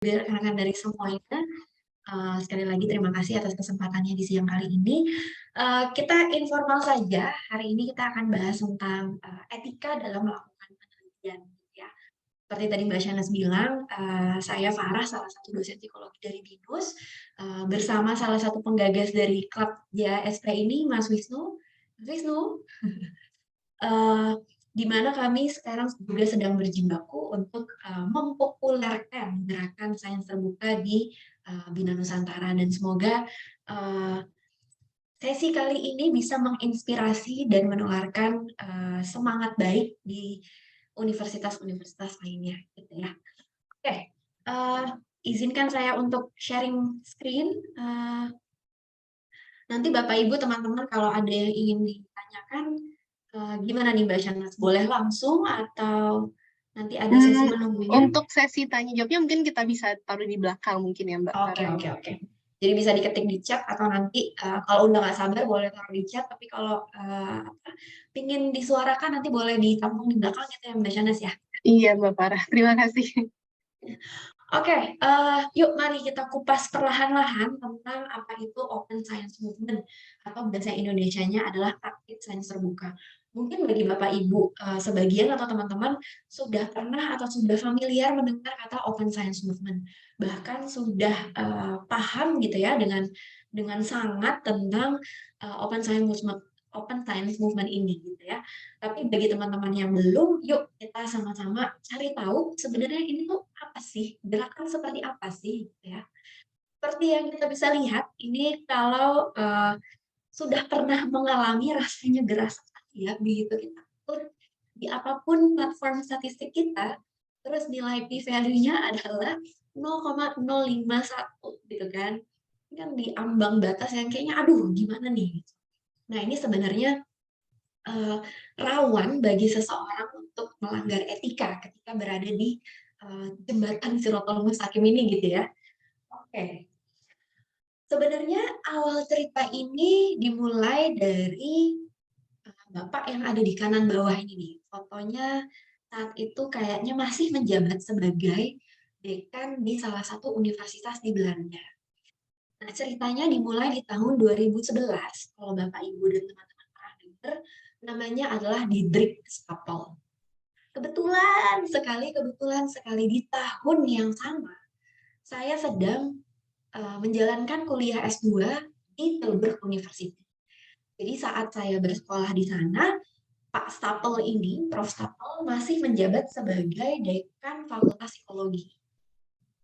rekan-rekan dari semuanya. Sekali lagi terima kasih atas kesempatannya di siang kali ini. Kita informal saja, hari ini kita akan bahas tentang etika dalam melakukan penelitian. Ya. Seperti tadi Mbak Shanas bilang, saya Farah, salah satu dosen psikologi dari BINUS, bersama salah satu penggagas dari klub JASP ini, Mas Wisnu. Mas Wisnu, eh, di mana kami sekarang juga sedang berjibaku untuk mempopulerkan gerakan sains terbuka di Bina Nusantara, dan semoga sesi kali ini bisa menginspirasi dan menularkan semangat baik di universitas-universitas lainnya, gitu ya. Oke, izinkan saya untuk sharing screen. Nanti Bapak Ibu teman-teman kalau ada yang ingin ditanyakan, gimana nih Mbak Shanas? Boleh langsung atau nanti ada sesi menunggunya? Untuk sesi tanya jawabnya mungkin kita bisa taruh di belakang mungkin ya Mbak. Oke. Jadi bisa diketik di chat atau nanti kalau udah nggak sabar boleh taruh di chat, tapi kalau pingin disuarakan nanti boleh ditampung di belakang gitu ya Mbak Shanas ya. Iya Mbak Farah, terima kasih. Oke, yuk mari kita kupas perlahan-lahan tentang apa itu Open Science Movement, atau bahasa Indonesianya adalah praktik sains terbuka. Mungkin bagi Bapak Ibu, sebagian atau teman-teman sudah pernah atau sudah familiar mendengar kata Open Science Movement, bahkan sudah paham gitu ya dengan sangat tentang Open Science Movement ini gitu ya. Tapi bagi teman-teman yang belum, yuk kita sama-sama cari tahu sebenarnya ini tuh apa sih, gerakan seperti apa sih, gitu ya. Seperti yang kita bisa lihat, ini kalau sudah pernah mengalami rasanya gerasa ya, begitu kita atur di apapun platform statistik kita, terus nilai p-value-nya adalah 0,051 gitu kan. Ini kan di ambang batas yang kayaknya aduh gimana nih. Nah ini sebenarnya rawan bagi seseorang untuk melanggar etika ketika berada di jembatan Sirotol Mustaqim ini gitu ya. Oke. Sebenarnya awal cerita ini dimulai dari Bapak yang ada di kanan bawah ini nih. Fotonya saat itu kayaknya masih menjabat sebagai dekan di salah satu universitas di Belanda. Nah, ceritanya dimulai di tahun 2011. Kalau Bapak Ibu dan teman-teman pernah dengar, namanya adalah Diederik Stapel. Kebetulan sekali di tahun yang sama, saya sedang menjalankan kuliah S2 di Tilburg University. Jadi saat saya bersekolah di sana, Pak Stapel ini, Prof. Stapel, masih menjabat sebagai dekan Fakultas Psikologi.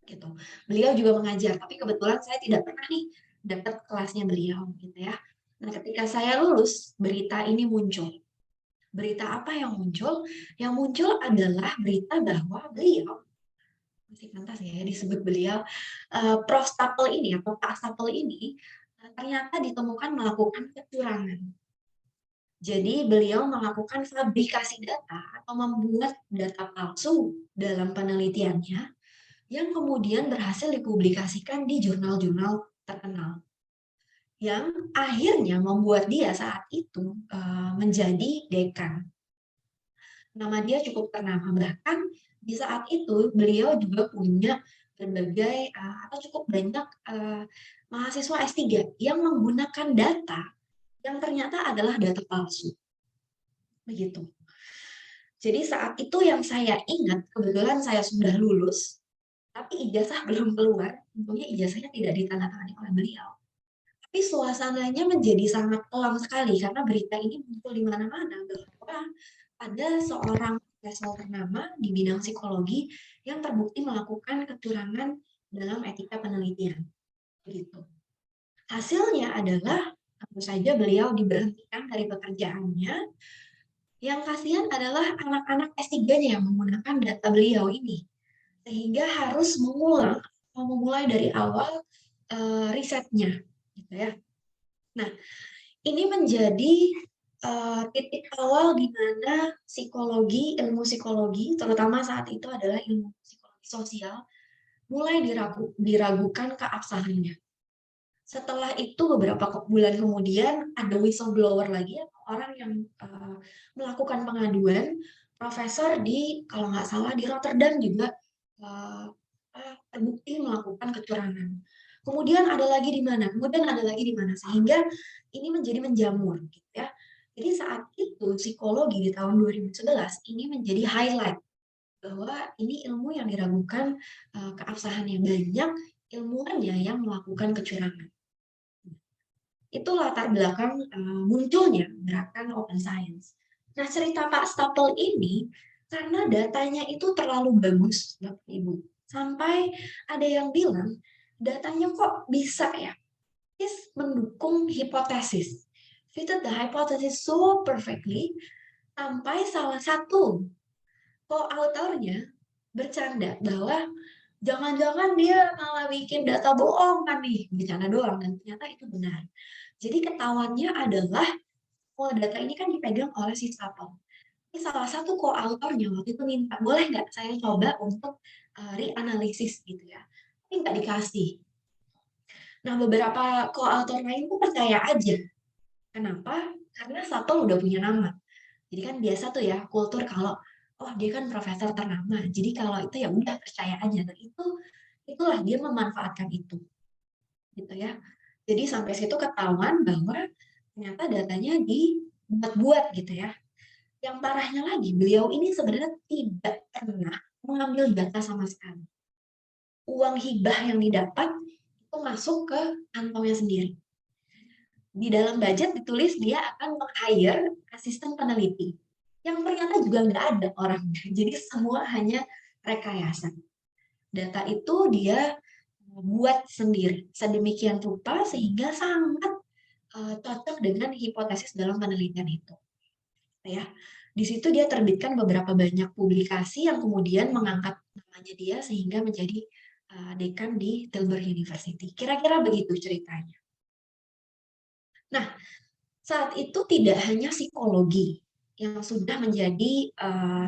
Gitu. Beliau juga mengajar, tapi kebetulan saya tidak pernah nih dapat kelasnya beliau, gitu ya. Nah, ketika saya lulus, berita ini muncul. Berita apa yang muncul? Yang muncul adalah berita bahwa beliau, masih pantas ya disebut beliau, Prof. Stapel ini atau Pak Stapel ini ternyata ditemukan melakukan kecurangan. Jadi beliau melakukan fabrikasi data atau membuat data palsu dalam penelitiannya yang kemudian berhasil dipublikasikan di jurnal-jurnal terkenal. Yang akhirnya membuat dia saat itu menjadi dekan. Nama dia cukup ternama, bahkan di saat itu beliau juga punya berbagai atau cukup banyak mahasiswa S3 yang menggunakan data yang ternyata adalah data palsu. Begitu. Jadi saat itu yang saya ingat, kebetulan saya sudah lulus, tapi ijazah belum keluar, untungnya ijazahnya tidak ditandatangani oleh beliau. Tapi suasananya menjadi sangat kelam sekali karena berita ini muncul di mana-mana bahwa ada seorang profesor ternama di bidang psikologi yang terbukti melakukan kecurangan dalam etika penelitian. Begitu. Hasilnya adalah tentu saja beliau diberhentikan dari pekerjaannya. Yang kasihan adalah anak-anak S3-nya yang menggunakan data beliau ini. Sehingga harus mengulang atau memulai dari awal risetnya. Gitu ya. Nah, ini menjadi titik awal di mana ilmu psikologi, terutama saat itu adalah ilmu psikologi sosial, mulai diragukan keabsahannya. Setelah itu beberapa bulan kemudian ada whistleblower lagi, orang yang melakukan pengaduan, profesor di kalau nggak salah di Rotterdam juga terbukti melakukan kecurangan. Kemudian ada lagi di mana? Kemudian ada lagi di mana? Sehingga ini menjadi menjamur, gitu ya. Jadi saat itu psikologi di tahun 2011 ini menjadi highlight bahwa ini ilmu yang diragukan keabsahannya, banyak ilmuwannya yang melakukan kecurangan. Itu latar belakang munculnya gerakan open science. Nah, cerita Pak Stapel ini karena datanya itu terlalu bagus, Bapak Ibu. Sampai ada yang bilang, datanya kok bisa ya? Is mendukung hipotesis. Fitted the hypothesis so perfectly, sampai salah satu co-autornya bercanda bahwa jangan-jangan dia malah bikin data bohong kan nih, bercanda doang, dan ternyata itu benar. Jadi ketahuannya adalah, data ini kan dipegang oleh si Stapel. Ini salah satu co-autornya waktu itu minta, boleh nggak saya coba untuk reanalisis gitu ya. Tapi nggak dikasih. Nah, beberapa co-autor lain tuh percaya aja. Kenapa? Karena Stapel udah punya nama. Jadi kan biasa tuh ya, kultur kalau, oh dia kan profesor ternama, jadi kalau itu ya udah percaya aja. Dan itulah dia memanfaatkan itu. Gitu ya. Jadi sampai situ ketahuan bahwa ternyata datanya dibuat-buat gitu ya. Yang parahnya lagi, beliau ini sebenarnya tidak pernah mengambil data sama sekali. Uang hibah yang didapat itu masuk ke kantongnya sendiri. Di dalam budget ditulis dia akan meng-hire asisten peneliti. Yang ternyata juga nggak ada orangnya. Jadi semua hanya rekayasa. Data itu dia buat sendiri sedemikian rupa sehingga sangat cocok dengan hipotesis dalam penelitian itu. Ya, di situ dia terbitkan beberapa banyak publikasi yang kemudian mengangkat namanya dia sehingga menjadi dekan di Tilburg University. Kira-kira begitu ceritanya. Nah, saat itu tidak hanya psikologi yang sudah menjadi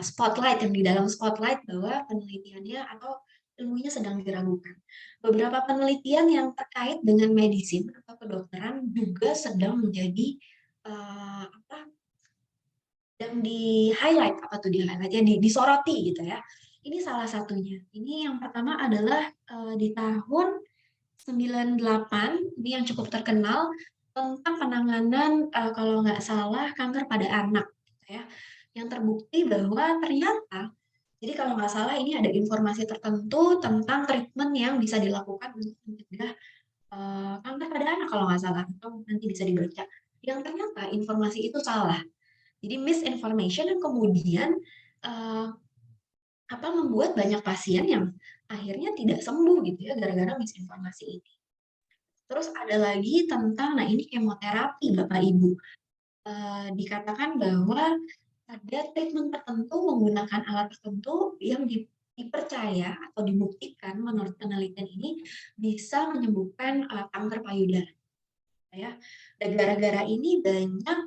spotlight, yang di dalam spotlight bahwa penelitiannya atau ilmunya sedang diragukan. Beberapa penelitian yang terkait dengan medicine atau kedokteran juga sedang menjadi dan di-highlight, apa tuh di-highlight ya, disoroti gitu ya. Ini salah satunya. Ini yang pertama adalah di tahun 98, ini yang cukup terkenal tentang penanganan kalau nggak salah kanker pada anak, gitu ya. Yang terbukti bahwa ternyata, jadi kalau nggak salah ini ada informasi tertentu tentang treatment yang bisa dilakukan untuk mencegah kanker pada anak kalau nggak salah, atau nanti bisa dibaca. Yang ternyata informasi itu salah. Jadi misinformation yang kemudian uh, membuat banyak pasien yang akhirnya tidak sembuh gitu ya gara-gara misinformasi ini. Terus ada lagi tentang, nah ini kemoterapi Bapak Ibu. Dikatakan bahwa ada treatment tertentu menggunakan alat tertentu yang dipercaya atau dibuktikan menurut penelitian ini bisa menyembuhkan kanker payudara. Ya, dan gara-gara ini banyak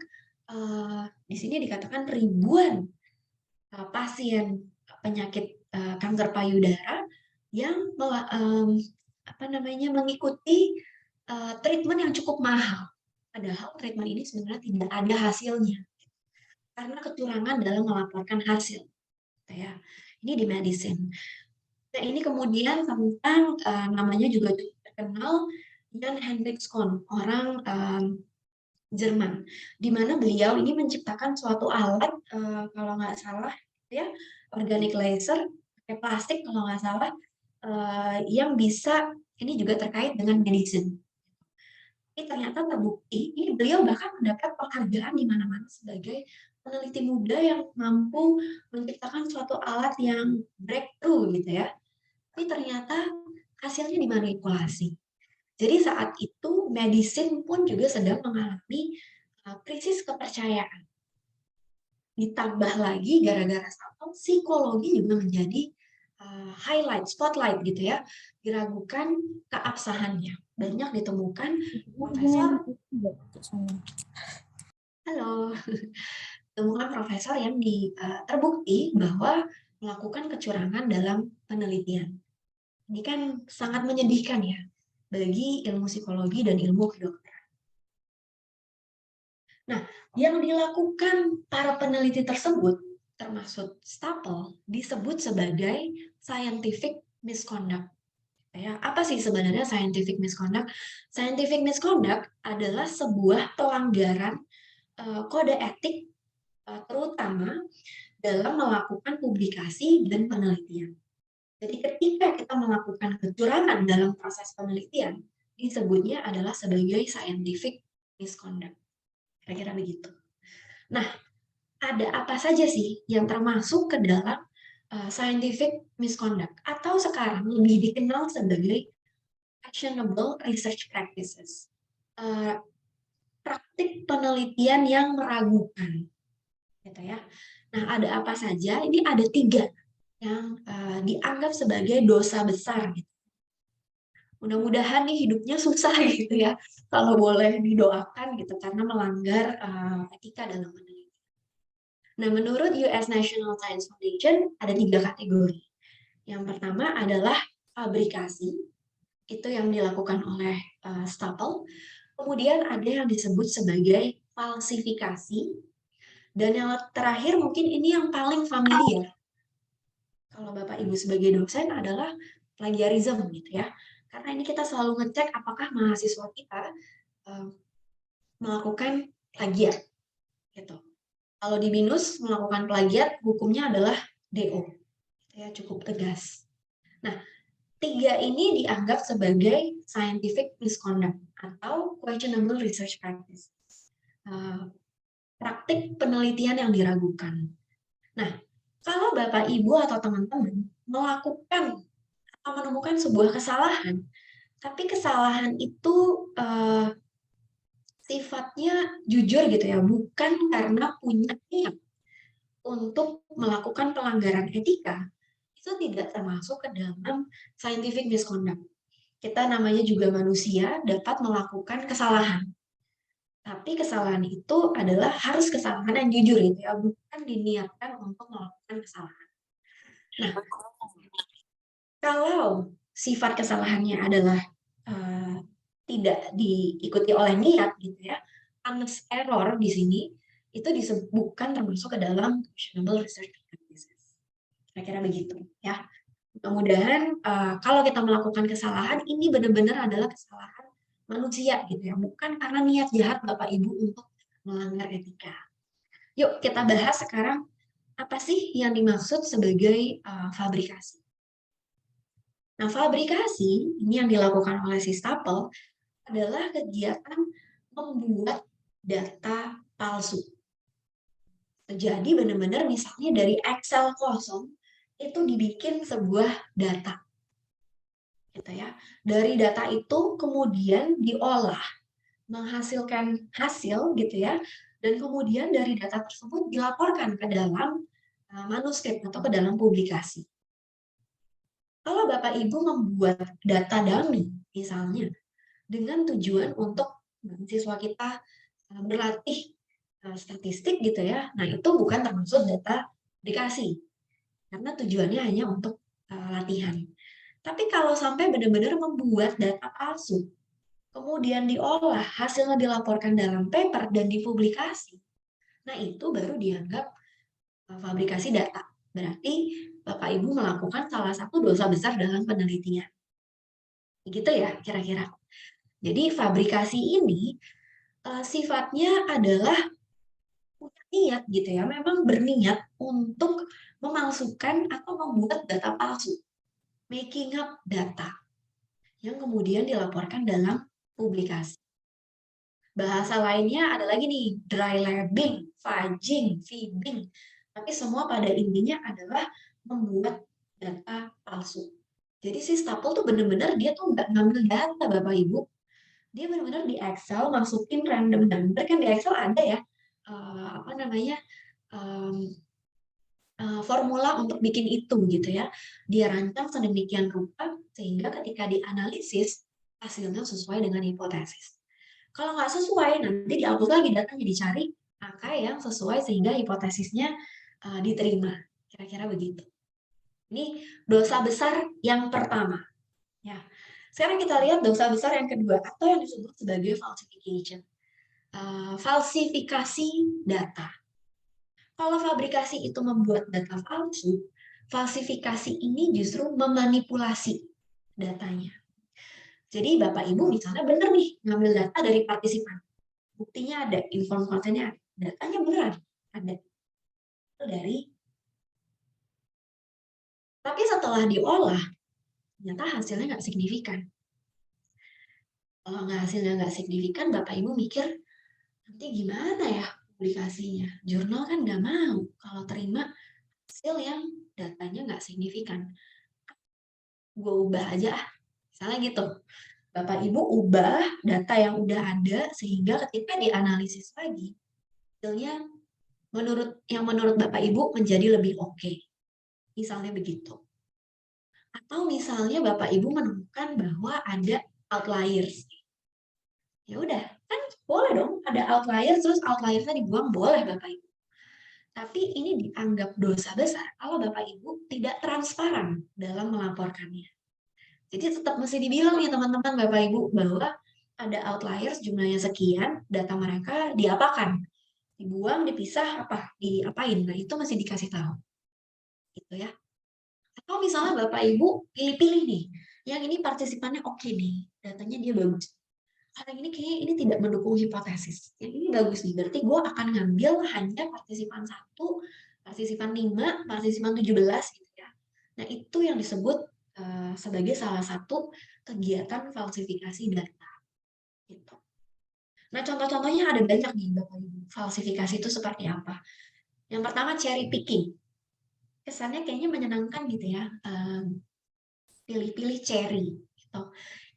di sini dikatakan ribuan pasien penyakit kanker payudara yang mengikuti treatment yang cukup mahal. Padahal treatment ini sebenarnya tidak ada hasilnya karena kecurangan dalam melaporkan hasil. Ya, ini di medicine. Nah, ini kemudian tentang namanya juga terkenal, Jan Hendrik Kohn, orang Jerman, di mana beliau ini menciptakan suatu alat kalau nggak salah ya, organic laser pakai plastik kalau nggak salah, yang bisa, ini juga terkait dengan medicine. Ini ternyata terbukti, ini beliau bahkan mendapat penghargaan di mana-mana sebagai peneliti muda yang mampu menciptakan suatu alat yang breakthrough gitu ya. Tapi ternyata hasilnya dimanipulasi. Jadi saat itu medicine pun juga sedang mengalami krisis kepercayaan. Ditambah lagi gara-gara satu, psikologi juga menjadi highlight, spotlight gitu ya, diragukan keabsahannya. Banyak ditemukan profesor, halo, ditemukan profesor yang terbukti bahwa melakukan kecurangan dalam penelitian. Ini kan sangat menyedihkan ya bagi ilmu psikologi dan ilmu kedokteran. Nah, yang dilakukan para peneliti tersebut, termasuk Stapel, disebut sebagai scientific misconduct. Ya, apa sih sebenarnya scientific misconduct? Scientific misconduct adalah sebuah pelanggaran kode etik terutama dalam melakukan publikasi dan penelitian. Jadi ketika kita melakukan kecurangan dalam proses penelitian, disebutnya adalah sebagai scientific misconduct. Kira-kira begitu. Nah, ada apa saja sih yang termasuk ke dalam scientific misconduct atau sekarang lebih dikenal sebagai actionable research practices. Praktik penelitian yang meragukan, gitu ya. Nah, ada apa saja? Ini ada 3 yang dianggap sebagai dosa besar. Gitu. Mudah-mudahan nih hidupnya susah gitu ya, kalau boleh didoakan gitu karena melanggar etika dalam penelitian. Nah, menurut US National Science Foundation ada 3 kategori. Yang pertama adalah fabrikasi, itu yang dilakukan oleh Staple. Kemudian ada yang disebut sebagai falsifikasi, dan yang terakhir mungkin ini yang paling familiar kalau Bapak Ibu sebagai dosen adalah plagiarism gitu ya. Karena ini kita selalu ngecek apakah mahasiswa kita melakukan plagiat gitu. Kalau di BINUS melakukan plagiat hukumnya adalah DO. Ya, cukup tegas. Nah, 3 ini dianggap sebagai scientific misconduct atau questionable research practice. Praktik penelitian yang diragukan. Nah, kalau Bapak Ibu atau teman-teman melakukan atau menemukan sebuah kesalahan, tapi kesalahan itu sifatnya jujur gitu ya, bukan karena punya niat untuk melakukan pelanggaran etika, itu tidak termasuk ke dalam scientific misconduct. Kita namanya juga manusia dapat melakukan kesalahan. Tapi kesalahan itu adalah harus kesalahan yang jujur gitu ya, bukan diniatkan untuk melakukan kesalahan. Nah, kalau sifat kesalahannya adalah tidak diikuti oleh niat gitu ya, honest error di sini itu disebutkan termasuk ke dalam questionable research practices. Kira-kira begitu ya. Mudah-mudahan kalau kita melakukan kesalahan ini benar-benar adalah kesalahan manusia gitu ya, bukan karena niat jahat Bapak Ibu untuk melanggar etika. Yuk kita bahas sekarang apa sih yang dimaksud sebagai fabrikasi. Nah, fabrikasi ini yang dilakukan oleh si Stapel adalah kegiatan membuat data palsu. Jadi benar-benar misalnya dari Excel kosong itu dibikin sebuah data. Gitu ya. Dari data itu kemudian diolah, menghasilkan hasil gitu ya. Dan kemudian dari data tersebut dilaporkan ke dalam manuskrip atau ke dalam publikasi. Kalau Bapak Ibu membuat data dummy misalnya dengan tujuan untuk mahasiswa kita berlatih statistik gitu ya. Nah, itu bukan termasuk data aplikasi. Karena tujuannya hanya untuk latihan. Tapi kalau sampai benar-benar membuat data palsu, kemudian diolah, hasilnya dilaporkan dalam paper dan dipublikasi, nah itu baru dianggap fabrikasi data. Berarti Bapak Ibu melakukan salah satu dosa besar dalam penelitian. Begitu ya kira-kira. Jadi fabrikasi ini sifatnya adalah punya niat gitu ya, memang berniat untuk memalsukan atau membuat data palsu, making up data yang kemudian dilaporkan dalam publikasi. Bahasa lainnya ada lagi nih, dry labeling, fudging, fibbing, tapi semua pada intinya adalah membuat data palsu. Jadi si Stapel tuh bener-bener dia tuh nggak ngambil data Bapak Ibu, dia benar-benar di Excel masukin random number, kan di Excel ada ya apa namanya formula untuk bikin itu gitu ya, dia rancang sedemikian rupa sehingga ketika dianalisis hasilnya sesuai dengan hipotesis. Kalau nggak sesuai nanti dihapus lagi datanya, dicari angka yang sesuai sehingga hipotesisnya diterima, kira-kira begitu. Ini dosa besar yang pertama ya. Sekarang kita lihat dosa besar yang kedua atau yang disebut sebagai falsification. Falsifikasi data. Kalau fabrikasi itu membuat data palsu, falsifikasi ini justru memanipulasi datanya. Jadi Bapak Ibu misalnya bener nih ngambil data dari partisipan. Buktinya ada, inform kontennya ada, datanya beneran ada. Itu dari, tapi setelah diolah, ternyata hasilnya nggak signifikan. Kalau hasilnya nggak signifikan, Bapak Ibu mikir, nanti gimana ya publikasinya? Jurnal kan nggak mau kalau terima hasil yang datanya nggak signifikan. Gue ubah aja ah, misalnya gitu. Bapak Ibu ubah data yang udah ada sehingga ketika dianalisis lagi, hasilnya menurut Bapak Ibu menjadi lebih oke. Misalnya begitu. Atau misalnya Bapak Ibu menemukan bahwa ada outliers. Ya udah, kan boleh dong ada outliers, terus outliersnya dibuang, boleh Bapak Ibu. Tapi ini dianggap dosa besar kalau Bapak Ibu tidak transparan dalam melaporkannya. Jadi tetap mesti dibilang nih teman-teman Bapak Ibu bahwa ada outliers jumlahnya sekian, data mereka diapakan? Dibuang, dipisah, apa? Diapain? Nah, itu masih dikasih tahu. Gitu ya. Atau misalnya Bapak Ibu pilih-pilih nih, yang ini partisipannya oke nih, datanya dia bagus. Kalau yang ini kayaknya ini tidak mendukung hipotesis. Yang ini bagus nih, berarti gue akan ngambil hanya partisipan 1, partisipan 5, partisipan 17 gitu ya. Nah, itu yang disebut sebagai salah satu kegiatan falsifikasi data. Gitu. Nah, contoh-contohnya ada banyak nih, Bapak Ibu. Falsifikasi itu seperti apa? Yang pertama, cherry picking. Kesannya kayaknya menyenangkan gitu ya. Pilih-pilih cherry. Gitu.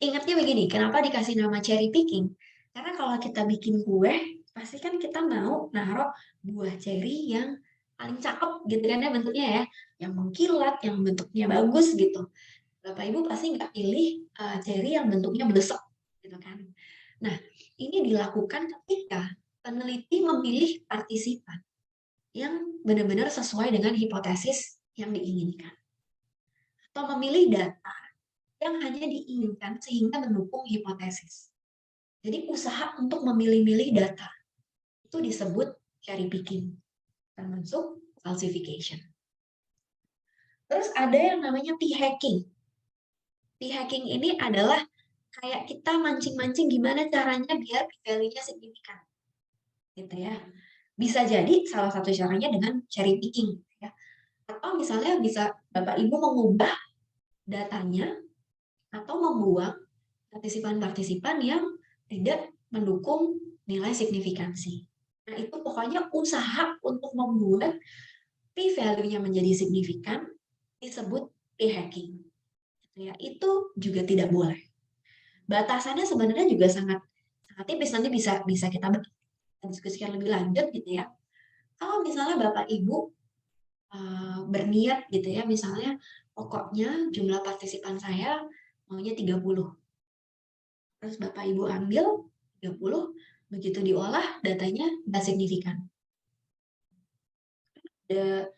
Ingatnya begini, kenapa dikasih nama cherry picking? Karena kalau kita bikin kue, pasti kan kita mau naruh buah cherry yang paling cakep gitu kan ya bentuknya ya. Yang mengkilat, yang bentuknya bagus gitu. Bapak Ibu pasti nggak pilih cherry yang bentuknya blesek gitu kan. Nah, ini dilakukan ketika peneliti memilih partisipan yang benar-benar sesuai dengan hipotesis yang diinginkan. Atau memilih data yang hanya diinginkan sehingga mendukung hipotesis. Jadi usaha untuk memilih-milih data itu disebut cherry picking, termasuk falsification. Terus ada yang namanya p-hacking. P-hacking ini adalah kayak kita mancing-mancing gimana caranya biar p-value-nya signifikan. Gitu ya. Bisa jadi salah satu caranya dengan cherry picking ya. Atau misalnya bisa Bapak Ibu mengubah datanya atau membuang partisipan-partisipan yang tidak mendukung nilai signifikansi. Nah, itu pokoknya usaha untuk membuat p-value-nya menjadi signifikan disebut p-hacking. Ya, itu juga tidak boleh. Batasannya sebenarnya juga sangat tipis, nanti bisa kita diskusikan lebih lanjut gitu ya. Kalau misalnya Bapak Ibu berniat gitu ya, misalnya pokoknya jumlah partisipan saya maunya 30. Terus Bapak Ibu ambil 30, begitu diolah datanya nggak signifikan. The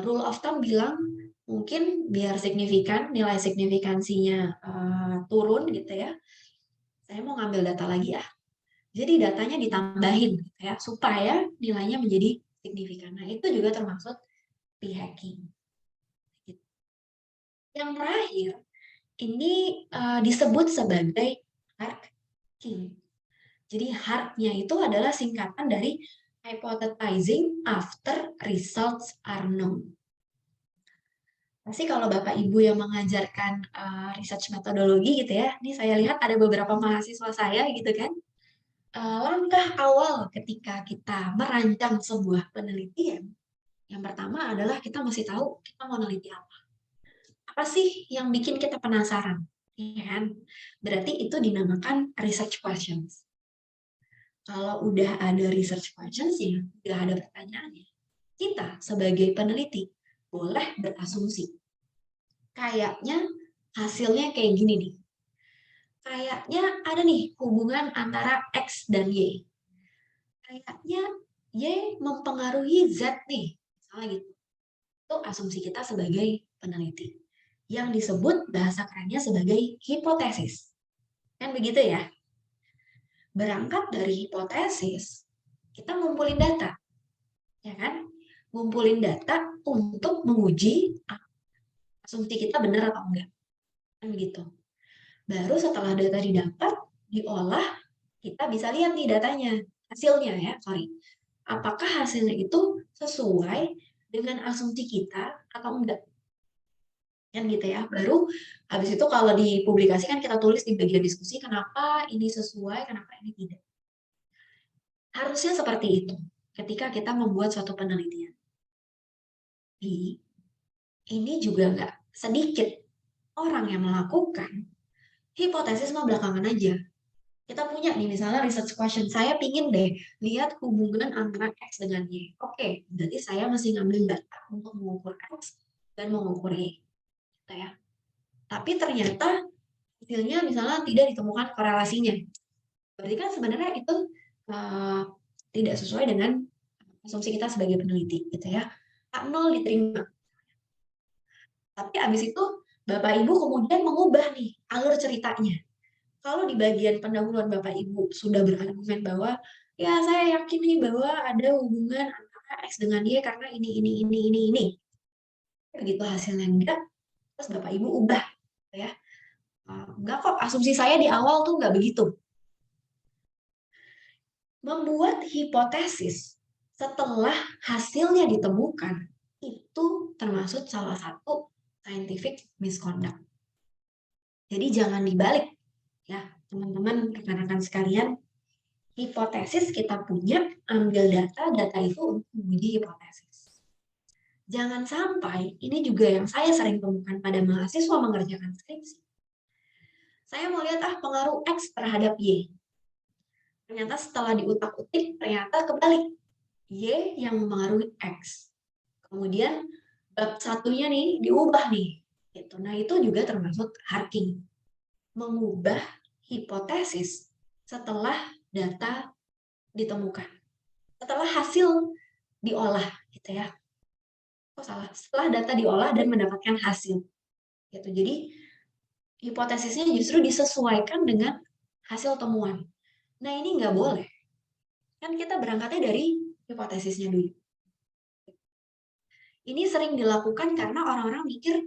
rule of thumb bilang mungkin biar signifikan, nilai signifikansinya turun gitu ya, saya mau ngambil data lagi ya. Jadi datanya ditambahin gitu ya, supaya nilainya menjadi signifikan. Nah, itu juga termasuk p-hacking. Yang terakhir, ini disebut sebagai hacking. Jadi HARP-nya itu adalah singkatan dari hypothesizing after results are known. Pasti kalau Bapak Ibu yang mengajarkan research metodologi gitu ya, ini saya lihat ada beberapa mahasiswa saya gitu kan, langkah awal ketika kita merancang sebuah penelitian, yang pertama adalah kita mesti tahu kita mau meneliti apa. Apa sih yang bikin kita penasaran? Ya kan? Berarti itu dinamakan research questions. Kalau udah ada research questions ya, udah ada pertanyaannya. Kita sebagai peneliti boleh berasumsi. Kayaknya hasilnya kayak gini nih. Kayaknya ada nih hubungan antara X dan Y. Kayaknya Y mempengaruhi Z nih. Misalnya gitu. Itu asumsi kita sebagai peneliti. Yang disebut bahasa kerennya sebagai hipotesis. Kan begitu ya? Berangkat dari hipotesis, kita ngumpulin data. Ya kan? Ngumpulin data untuk menguji asumsi kita benar atau enggak. Kan begitu. Baru setelah data didapat, diolah, kita bisa lihat nih datanya, hasilnya ya, sorry. Apakah hasilnya itu sesuai dengan asumsi kita atau enggak? Kan gitu ya. Baru habis itu kalau dipublikasikan kita tulis di bagian diskusi kenapa ini sesuai, kenapa ini tidak. Harusnya seperti itu ketika kita membuat suatu penelitian. Tapi ini juga nggak sedikit orang yang melakukan hipotesis mah belakangan aja. Kita punya nih misalnya research question, saya pingin deh lihat hubungan antara X dengan Y. Oke, berarti saya masih ngambil data untuk mengukur X dan mengukur Y. Gitu ya. Tapi ternyata hasilnya misalnya tidak ditemukan korelasinya. Berarti kan sebenarnya itu tidak sesuai dengan asumsi kita sebagai peneliti, gitu ya. A0 diterima. Tapi abis itu Bapak Ibu kemudian mengubah nih alur ceritanya. Kalau di bagian pendahuluan Bapak Ibu sudah berargumen bahwa ya saya yakin nih bahwa ada hubungan antara X dengan Y karena ini. Begitu hasilnya enggak, terus Bapak Ibu ubah, ya. Enggak kok, asumsi saya di awal tuh enggak begitu. Membuat hipotesis setelah hasilnya ditemukan itu termasuk salah satu scientific misconduct. Jadi jangan dibalik, ya teman-teman, rekan-rekan sekalian. Hipotesis kita punya, ambil data itu untuk menguji hipotesis. Jangan sampai, ini juga yang saya sering temukan pada mahasiswa mengerjakan skripsi. Saya mau lihat pengaruh X terhadap Y. Ternyata setelah diutak-utik, ternyata kebalik. Y yang mempengaruhi X. Kemudian bab satunya nih diubah nih. Gitu. Nah itu juga termasuk harking. Mengubah hipotesis setelah data ditemukan. Setelah hasil diolah, gitu ya. Oh salah, setelah data diolah dan mendapatkan hasil. Gitu. Jadi hipotesisnya justru disesuaikan dengan hasil temuan. Nah ini nggak boleh. Kan kita berangkatnya dari hipotesisnya dulu. Ini sering dilakukan karena orang-orang mikir,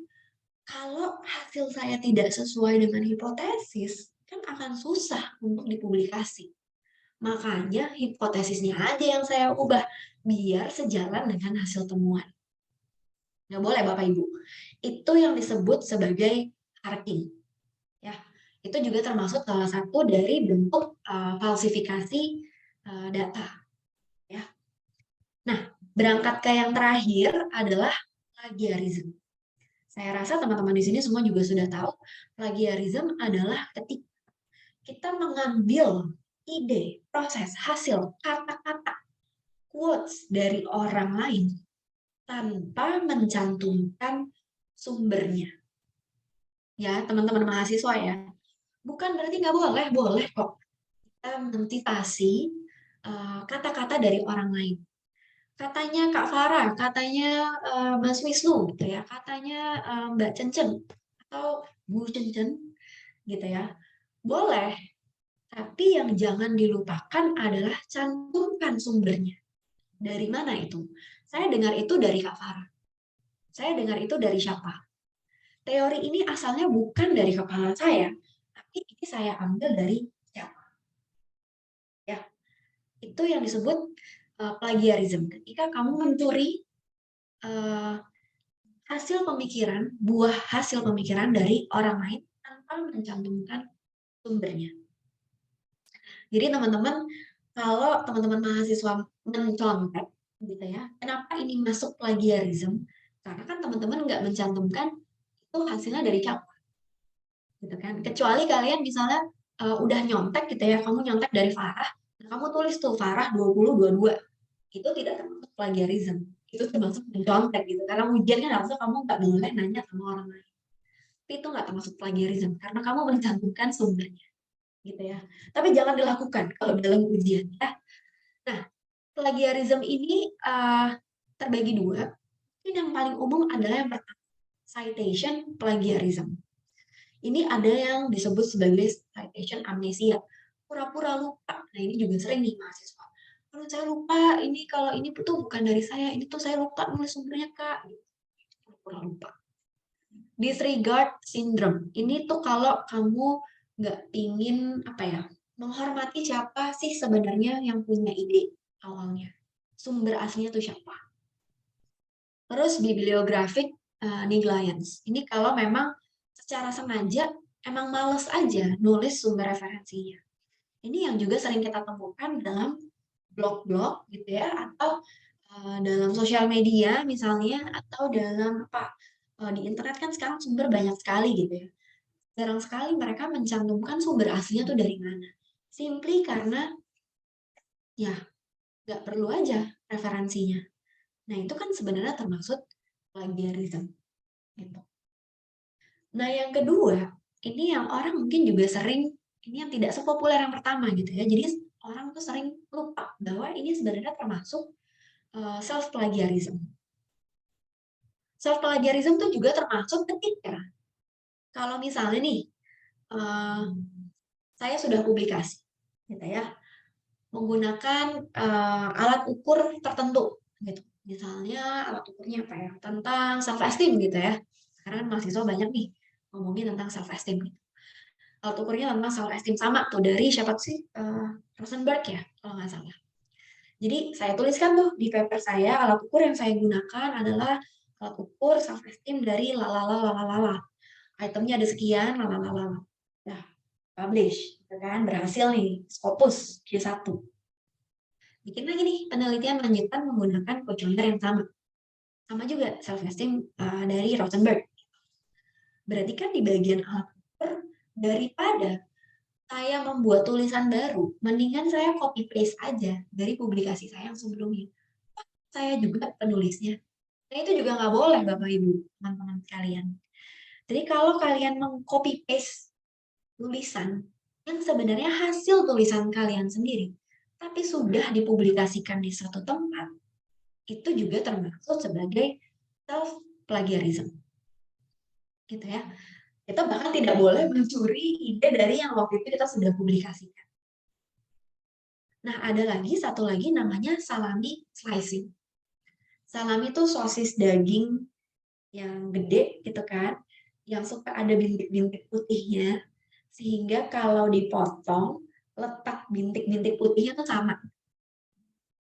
kalau hasil saya tidak sesuai dengan hipotesis, kan akan susah untuk dipublikasi. Makanya hipotesisnya aja yang saya ubah, biar sejalan dengan hasil temuan. Nggak boleh Bapak Ibu. Itu yang disebut sebagai harking. Ya, itu juga termasuk salah satu dari bentuk falsifikasi data. Ya. Nah, berangkat ke yang terakhir adalah plagiarism. Saya rasa teman-teman di sini semua juga sudah tahu, plagiarism adalah ketika kita mengambil ide, proses, hasil, kata-kata, quotes dari orang lain tanpa mencantumkan sumbernya. Ya, teman-teman mahasiswa ya. Bukan berarti nggak boleh, boleh kok. Kita mensitasi kata-kata dari orang lain. Katanya Kak Farah, katanya Mas Wisnu, gitu ya, katanya Mbak Cencen atau Bu Cencen, gitu ya. Boleh, tapi yang jangan dilupakan adalah cantumkan sumbernya. Dari mana itu? Saya dengar itu dari Kak Farah. Saya dengar itu dari siapa? Teori ini asalnya bukan dari kepala saya, tapi ini saya ambil dari siapa? Ya, itu yang disebut plagiarism. Ketika kamu mencuri hasil pemikiran, buah hasil pemikiran dari orang lain tanpa mencantumkan sumbernya. Jadi teman-teman, kalau teman-teman mahasiswa mencontek, gitu ya, kenapa ini masuk plagiarism? Karena kan teman-teman nggak mencantumkan itu hasilnya dari siapa, gitu kan? Kecuali kalian misalnya udah nyontek gitu ya, kamu nyontek dari Farah, nah kamu tulis tuh Farah 2022, itu tidak termasuk plagiarism, itu termasuk mencontek gitu. Karena ujian kan harusnya kamu nggak boleh nanya sama orang lain. Tapi itu nggak termasuk plagiarism karena kamu mencantumkan sumbernya, gitu ya. Tapi jangan dilakukan kalau dalam ujian ya. Nah, plagiarism ini terbagi dua. Ini yang paling umum adalah yang pertama, citation plagiarism. Ini ada yang disebut sebagai citation amnesia, pura-pura lupa. Nah ini juga sering nih mahasiswa. Kalau saya lupa, ini kalau ini tuh bukan dari saya, ini tuh saya lupa nulis sumbernya Kak. Pura-pura lupa. Disregard syndrome. Ini tuh kalau kamu nggak ingin menghormati siapa sih sebenarnya yang punya ide awalnya. Sumber aslinya tuh siapa. Terus bibliographic negligence. Ini kalau memang secara sengaja emang males aja nulis sumber referensinya. Ini yang juga sering kita temukan dalam blog-blog gitu ya, atau dalam sosial media misalnya, atau dalam di internet kan sekarang sumber banyak sekali gitu ya. Jarang sekali mereka mencantumkan sumber aslinya tuh dari mana. Simply karena ya nggak perlu aja referensinya. Nah itu kan sebenarnya termasuk plagiarism gitu. Nah yang kedua, ini yang orang mungkin juga sering, ini yang tidak sepopuler yang pertama gitu ya. Jadi orang tuh sering lupa bahwa ini sebenarnya termasuk self plagiarism. Self plagiarism tuh juga termasuk ketika kalau misalnya nih saya sudah publikasi gitu ya, menggunakan alat ukur tertentu gitu. Misalnya alat ukurnya apa ya? Tentang self esteem gitu ya. Sekarang mahasiswa banyak nih ngomongin tentang self esteem gitu. Alat ukurnya tentang self esteem sama tuh dari siapa sih? Rosenberg ya kalau nggak salah. Jadi saya tuliskan tuh di paper saya, alat ukur yang saya gunakan adalah alat ukur self esteem dari lalala. Itemnya ada sekian, lalala. Nah, publish, gitu kan? Berhasil nih, Scopus Q1. Bikin lagi nih penelitian lanjutan menggunakan co-founder yang sama. Sama juga self esteem dari Rosenberg. Berarti kan di bagian alat ukur, daripada saya membuat tulisan baru, mendingan saya copy paste aja dari publikasi saya yang sebelumnya. Saya juga penulisnya. Nah itu juga nggak boleh Bapak Ibu, teman-teman sekalian. Jadi kalau kalian meng-copy paste tulisan yang sebenarnya hasil tulisan kalian sendiri, tapi sudah dipublikasikan di satu tempat, itu juga termasuk sebagai self plagiarism. Gitu ya. Kita bahkan tidak boleh mencuri ide dari yang waktu itu kita sudah publikasikan. Nah, ada lagi satu lagi namanya salami slicing. Salami itu sosis daging yang gede gitu kan, yang suka ada bintik-bintik putihnya, sehingga kalau dipotong letak bintik-bintik putihnya tuh sama,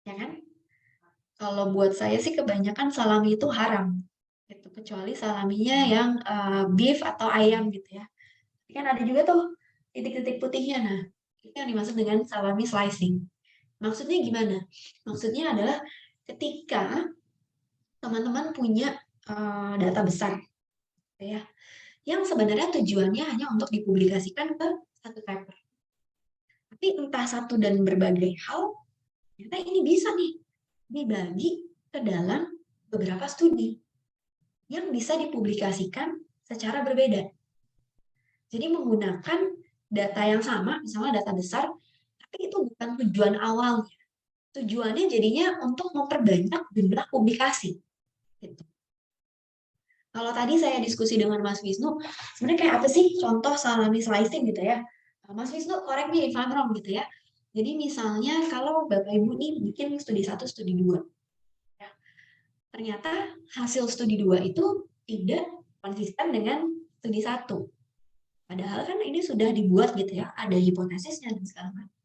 ya kan? Kalau buat saya sih kebanyakan salami itu haram, gitu. Kecuali salaminya yang beef atau ayam gitu ya. Tapi kan ada juga tuh titik-titik putihnya. Nah, itu yang dimaksud dengan salami slicing. Maksudnya gimana? Maksudnya adalah ketika teman-teman punya data besar, gitu ya, yang sebenarnya tujuannya hanya untuk dipublikasikan ke satu paper. Tapi entah satu dan berbagai hal, ternyata ini bisa nih dibagi ke dalam beberapa studi yang bisa dipublikasikan secara berbeda. Jadi menggunakan data yang sama, misalnya data besar, tapi itu bukan tujuan awalnya. Tujuannya jadinya untuk memperbanyak jumlah publikasi. Gitu. Kalau tadi saya diskusi dengan Mas Wisnu, sebenarnya kayak apa sih contoh salami slicing gitu ya? Mas Wisnu, correct me if I'm wrong gitu ya. Jadi misalnya kalau Bapak Ibu nih bikin studi 1, studi 2. Ya, ternyata hasil studi 2 itu tidak konsisten dengan studi 1. Padahal kan ini sudah dibuat gitu ya, ada hipotesisnya dan segala macam.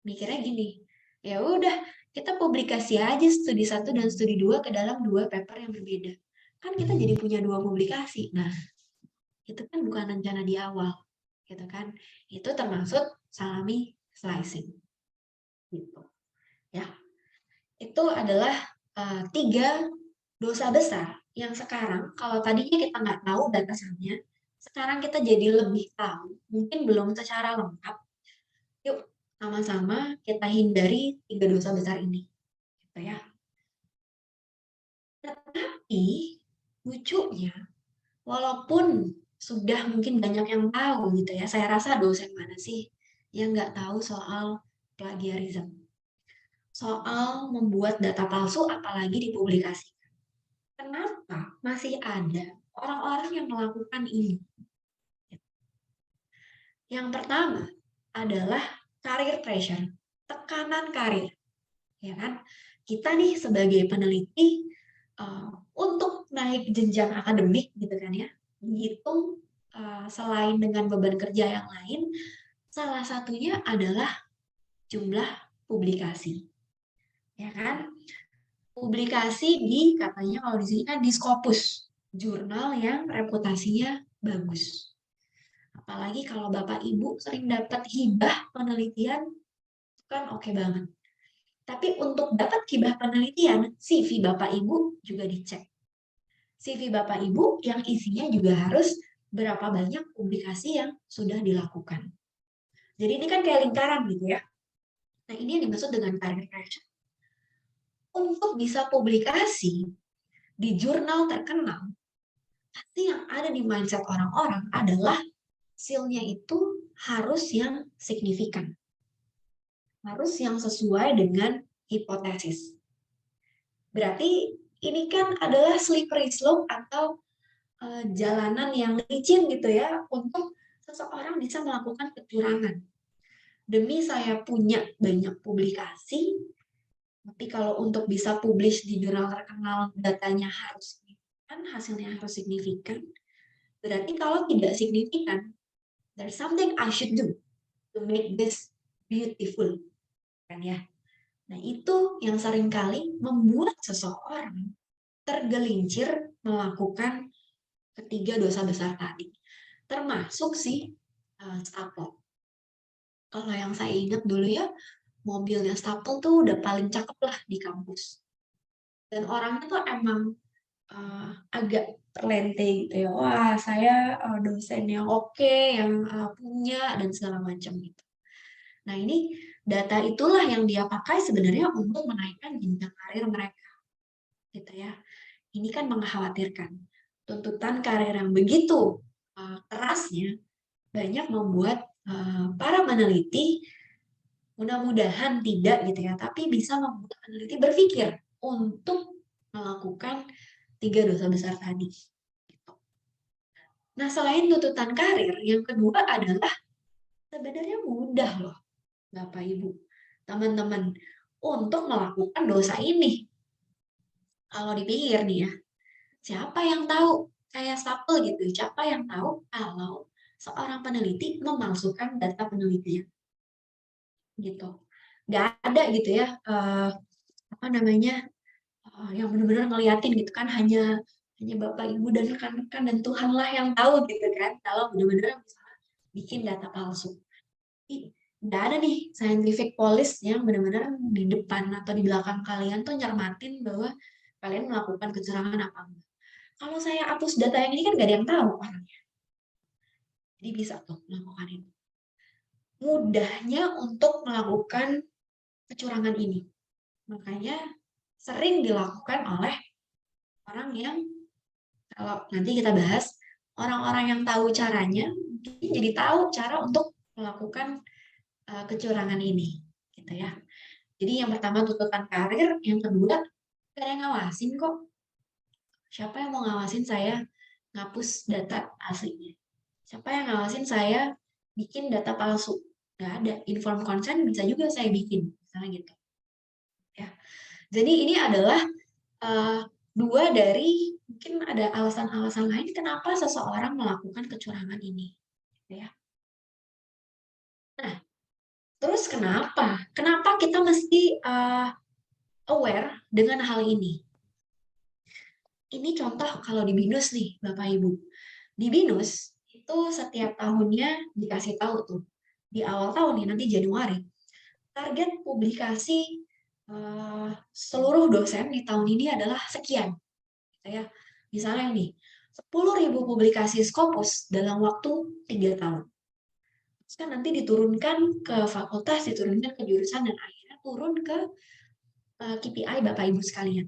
Mikirnya gini, ya udah kita publikasi aja studi 1 dan studi 2 ke dalam 2 paper yang berbeda. Kan kita jadi punya 2 publikasi. Nah, itu kan bukan rencana di awal, gitu kan? Itu termasuk salami slicing. Gitu. Ya. Itu adalah 3 dosa besar yang sekarang kalau tadinya kita nggak tahu batasannya, sekarang kita jadi lebih tahu, mungkin belum secara lengkap. Yuk sama-sama kita hindari 3 dosa besar ini. Gitu ya. Tetapi lucunya, walaupun sudah mungkin banyak yang tahu gitu ya, saya rasa dosen mana sih yang nggak tahu soal plagiarism, soal membuat data palsu apalagi dipublikasikan. Kenapa masih ada orang-orang yang melakukan ini? Yang pertama adalah career pressure, tekanan karir, ya kan? Kita nih sebagai peneliti untuk naik jenjang akademik gitu kan ya, dihitung selain dengan beban kerja yang lain, salah satunya adalah jumlah publikasi. Ya kan? Publikasi di, katanya kalau di sini kan di Scopus, jurnal yang reputasinya bagus. Apalagi kalau Bapak Ibu sering dapat hibah penelitian, itu kan oke banget. Tapi untuk dapat hibah penelitian, CV Bapak Ibu juga dicek. CV Bapak Ibu yang isinya juga harus berapa banyak publikasi yang sudah dilakukan. Jadi ini kan kayak lingkaran gitu ya. Nah ini yang dimaksud dengan career progression. Untuk bisa publikasi di jurnal terkenal, pasti yang ada di mindset orang-orang adalah hasilnya itu harus yang signifikan. Harus yang sesuai dengan hipotesis. Berarti ini kan adalah slippery slope atau jalanan yang licin gitu ya untuk seseorang bisa melakukan kecurangan. Demi saya punya banyak publikasi, tapi kalau untuk bisa publish di jurnal terkenal datanya harus signifikan, hasilnya harus signifikan. Berarti kalau tidak signifikan, there's something I should do to make this beautiful. Kan ya? Nah, itu yang seringkali membuat seseorang tergelincir melakukan ketiga dosa besar tadi. Termasuk si stapel. Kalau yang saya ingat dulu ya, mobilnya stapel tuh udah paling cakep lah di kampus. Dan orangnya tuh emang agak terlente gitu ya. Wah, saya dosen yang oke, yang punya, dan segala macam gitu. Nah, ini data itulah yang dia pakai sebenarnya untuk menaikkan jenjang karir mereka. Gitu ya. Ini kan mengkhawatirkan. Tuntutan karir yang begitu kerasnya banyak membuat para peneliti mudah-mudahan tidak gitu ya, tapi bisa membuat peneliti berpikir untuk melakukan tiga dosa besar tadi. Gitu. Nah, selain tuntutan karir, yang kedua adalah sebenarnya mudah loh, Bapak Ibu, teman-teman, untuk melakukan dosa ini. Kalau dipikir nih ya, siapa yang tahu kayak stapel gitu, siapa yang tahu kalau seorang peneliti memalsukan data penelitian gitu. Nggak ada gitu ya, apa namanya, yang benar-benar ngeliatin gitu kan, hanya Bapak Ibu dan rekan-rekan dan Tuhanlah yang tahu gitu kan, kalau benar-benar misalnya bikin data palsu. Nggak ada nih scientific police yang benar-benar di depan atau di belakang kalian tuh nyermatin bahwa kalian melakukan kecurangan apa enggak. Kalau saya hapus data yang ini kan nggak ada yang tahu orangnya. Jadi bisa tuh melakukan itu. Mudahnya untuk melakukan kecurangan ini. Makanya sering dilakukan oleh orang yang, kalau nanti kita bahas, orang-orang yang tahu caranya, mungkin jadi tahu cara untuk melakukan kecurangan ini, gitu ya. Jadi yang pertama tuntutan karir, yang kedua gak ada yang ngawasin kok. Siapa yang mau ngawasin saya ngapus data aslinya? Siapa yang ngawasin saya bikin data palsu? Gak ada. Informed consent bisa juga saya bikin, misalnya gitu. Ya. Jadi ini adalah dua dari, mungkin ada alasan-alasan lain kenapa seseorang melakukan kecurangan ini. Ya. Nah, terus kenapa? Kenapa kita mesti aware dengan hal ini? Ini contoh kalau di BINUS nih, Bapak Ibu. Di BINUS, itu setiap tahunnya dikasih tahu tuh, di awal tahun nih, nanti Januari, target publikasi seluruh dosen di tahun ini adalah sekian. Gitu ya. Misalnya ini, 10.000 publikasi Scopus dalam waktu 3 tahun. Terus kan nanti diturunkan ke fakultas, diturunkan ke jurusan, dan akhirnya turun ke KPI Bapak Ibu sekalian.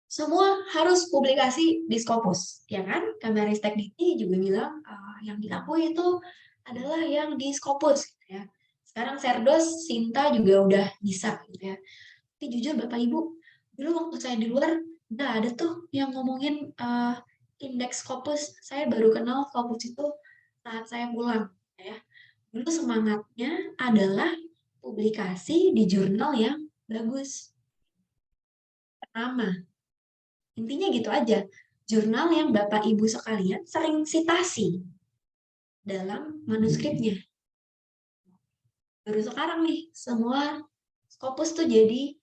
Semua harus publikasi di Scopus, ya kan? Kemenristek Dikti juga bilang yang diakui itu adalah yang di Scopus, gitu ya. Sekarang Serdos, Sinta juga udah bisa, gitu ya. Tapi jujur Bapak Ibu, dulu waktu saya di luar nggak ada tuh yang ngomongin indeks Scopus. Saya baru kenal Scopus itu saat saya pulang, ya. Dulu semangatnya adalah publikasi di jurnal yang bagus, pertama. Intinya gitu aja. jurnal yang Bapak Ibu sekalian sering citasi dalam manuskripnya. Baru sekarang nih, semua Scopus tuh jadi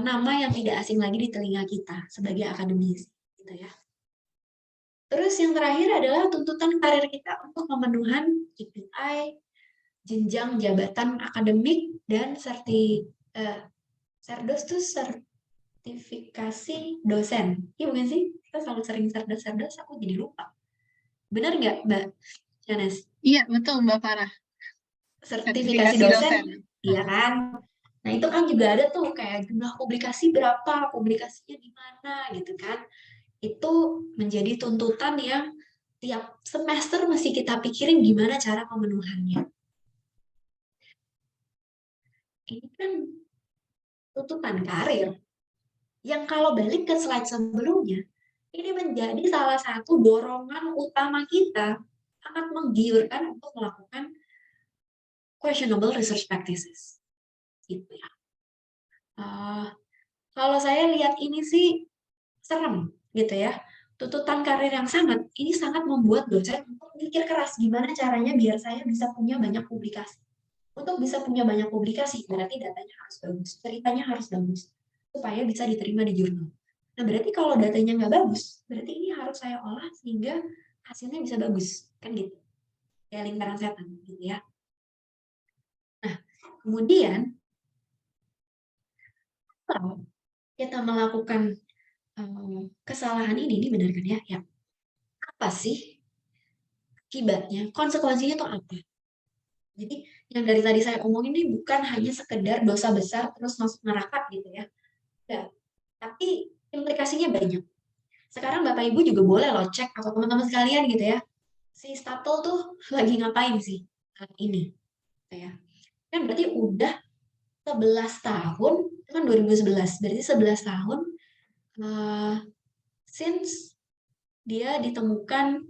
nama yang tidak asing lagi di telinga kita sebagai akademisi, gitu ya. Terus yang terakhir adalah tuntutan karir kita untuk pemenuhan KPI, jenjang jabatan akademik, dan Serdos tuh sertifikasi dosen. Iya bukan sih? Kita selalu sering Serdos, aku jadi lupa. Benar nggak, Mbak Yanes? Iya, betul Mbak Farah. Sertifikasi dosen, iya kan? Nah, itu kan juga ada tuh kayak jumlah publikasi berapa, publikasinya di mana gitu kan. Itu menjadi tuntutan yang tiap semester mesti kita pikirin gimana cara pemenuhannya. Ini kan tuntutan karir. Yang kalau balik ke slide sebelumnya, ini menjadi salah satu dorongan utama kita sangat menggiurkan untuk melakukan questionable research practices. Gitu ya. Kalau saya lihat ini sih serem gitu ya. Tuntutan karir yang ini sangat membuat dosen untuk mikir keras gimana caranya biar saya bisa punya banyak publikasi. Untuk bisa punya banyak publikasi, berarti datanya harus bagus, ceritanya harus bagus, supaya bisa diterima di jurnal. Nah, berarti kalau datanya nggak bagus, berarti ini harus saya olah sehingga hasilnya bisa bagus. Kan gitu. Kayak lingkaran setan gitu ya. Nah, kemudian, kalau kita melakukan kesalahan ini benar kan ya? Ya, apa sih akibatnya? Konsekuensinya itu apa? Jadi yang dari tadi saya omongin ini bukan hanya sekedar dosa besar terus masuk neraka gitu ya. Ya, tapi implikasinya banyak. Sekarang Bapak Ibu juga boleh loh cek atau teman-teman sekalian gitu ya. Si Stapel tuh lagi ngapain sih saat ini? Gitu ya. Kan berarti udah 11 tahun, itu kan 2011, berarti 11 tahun since dia ditemukan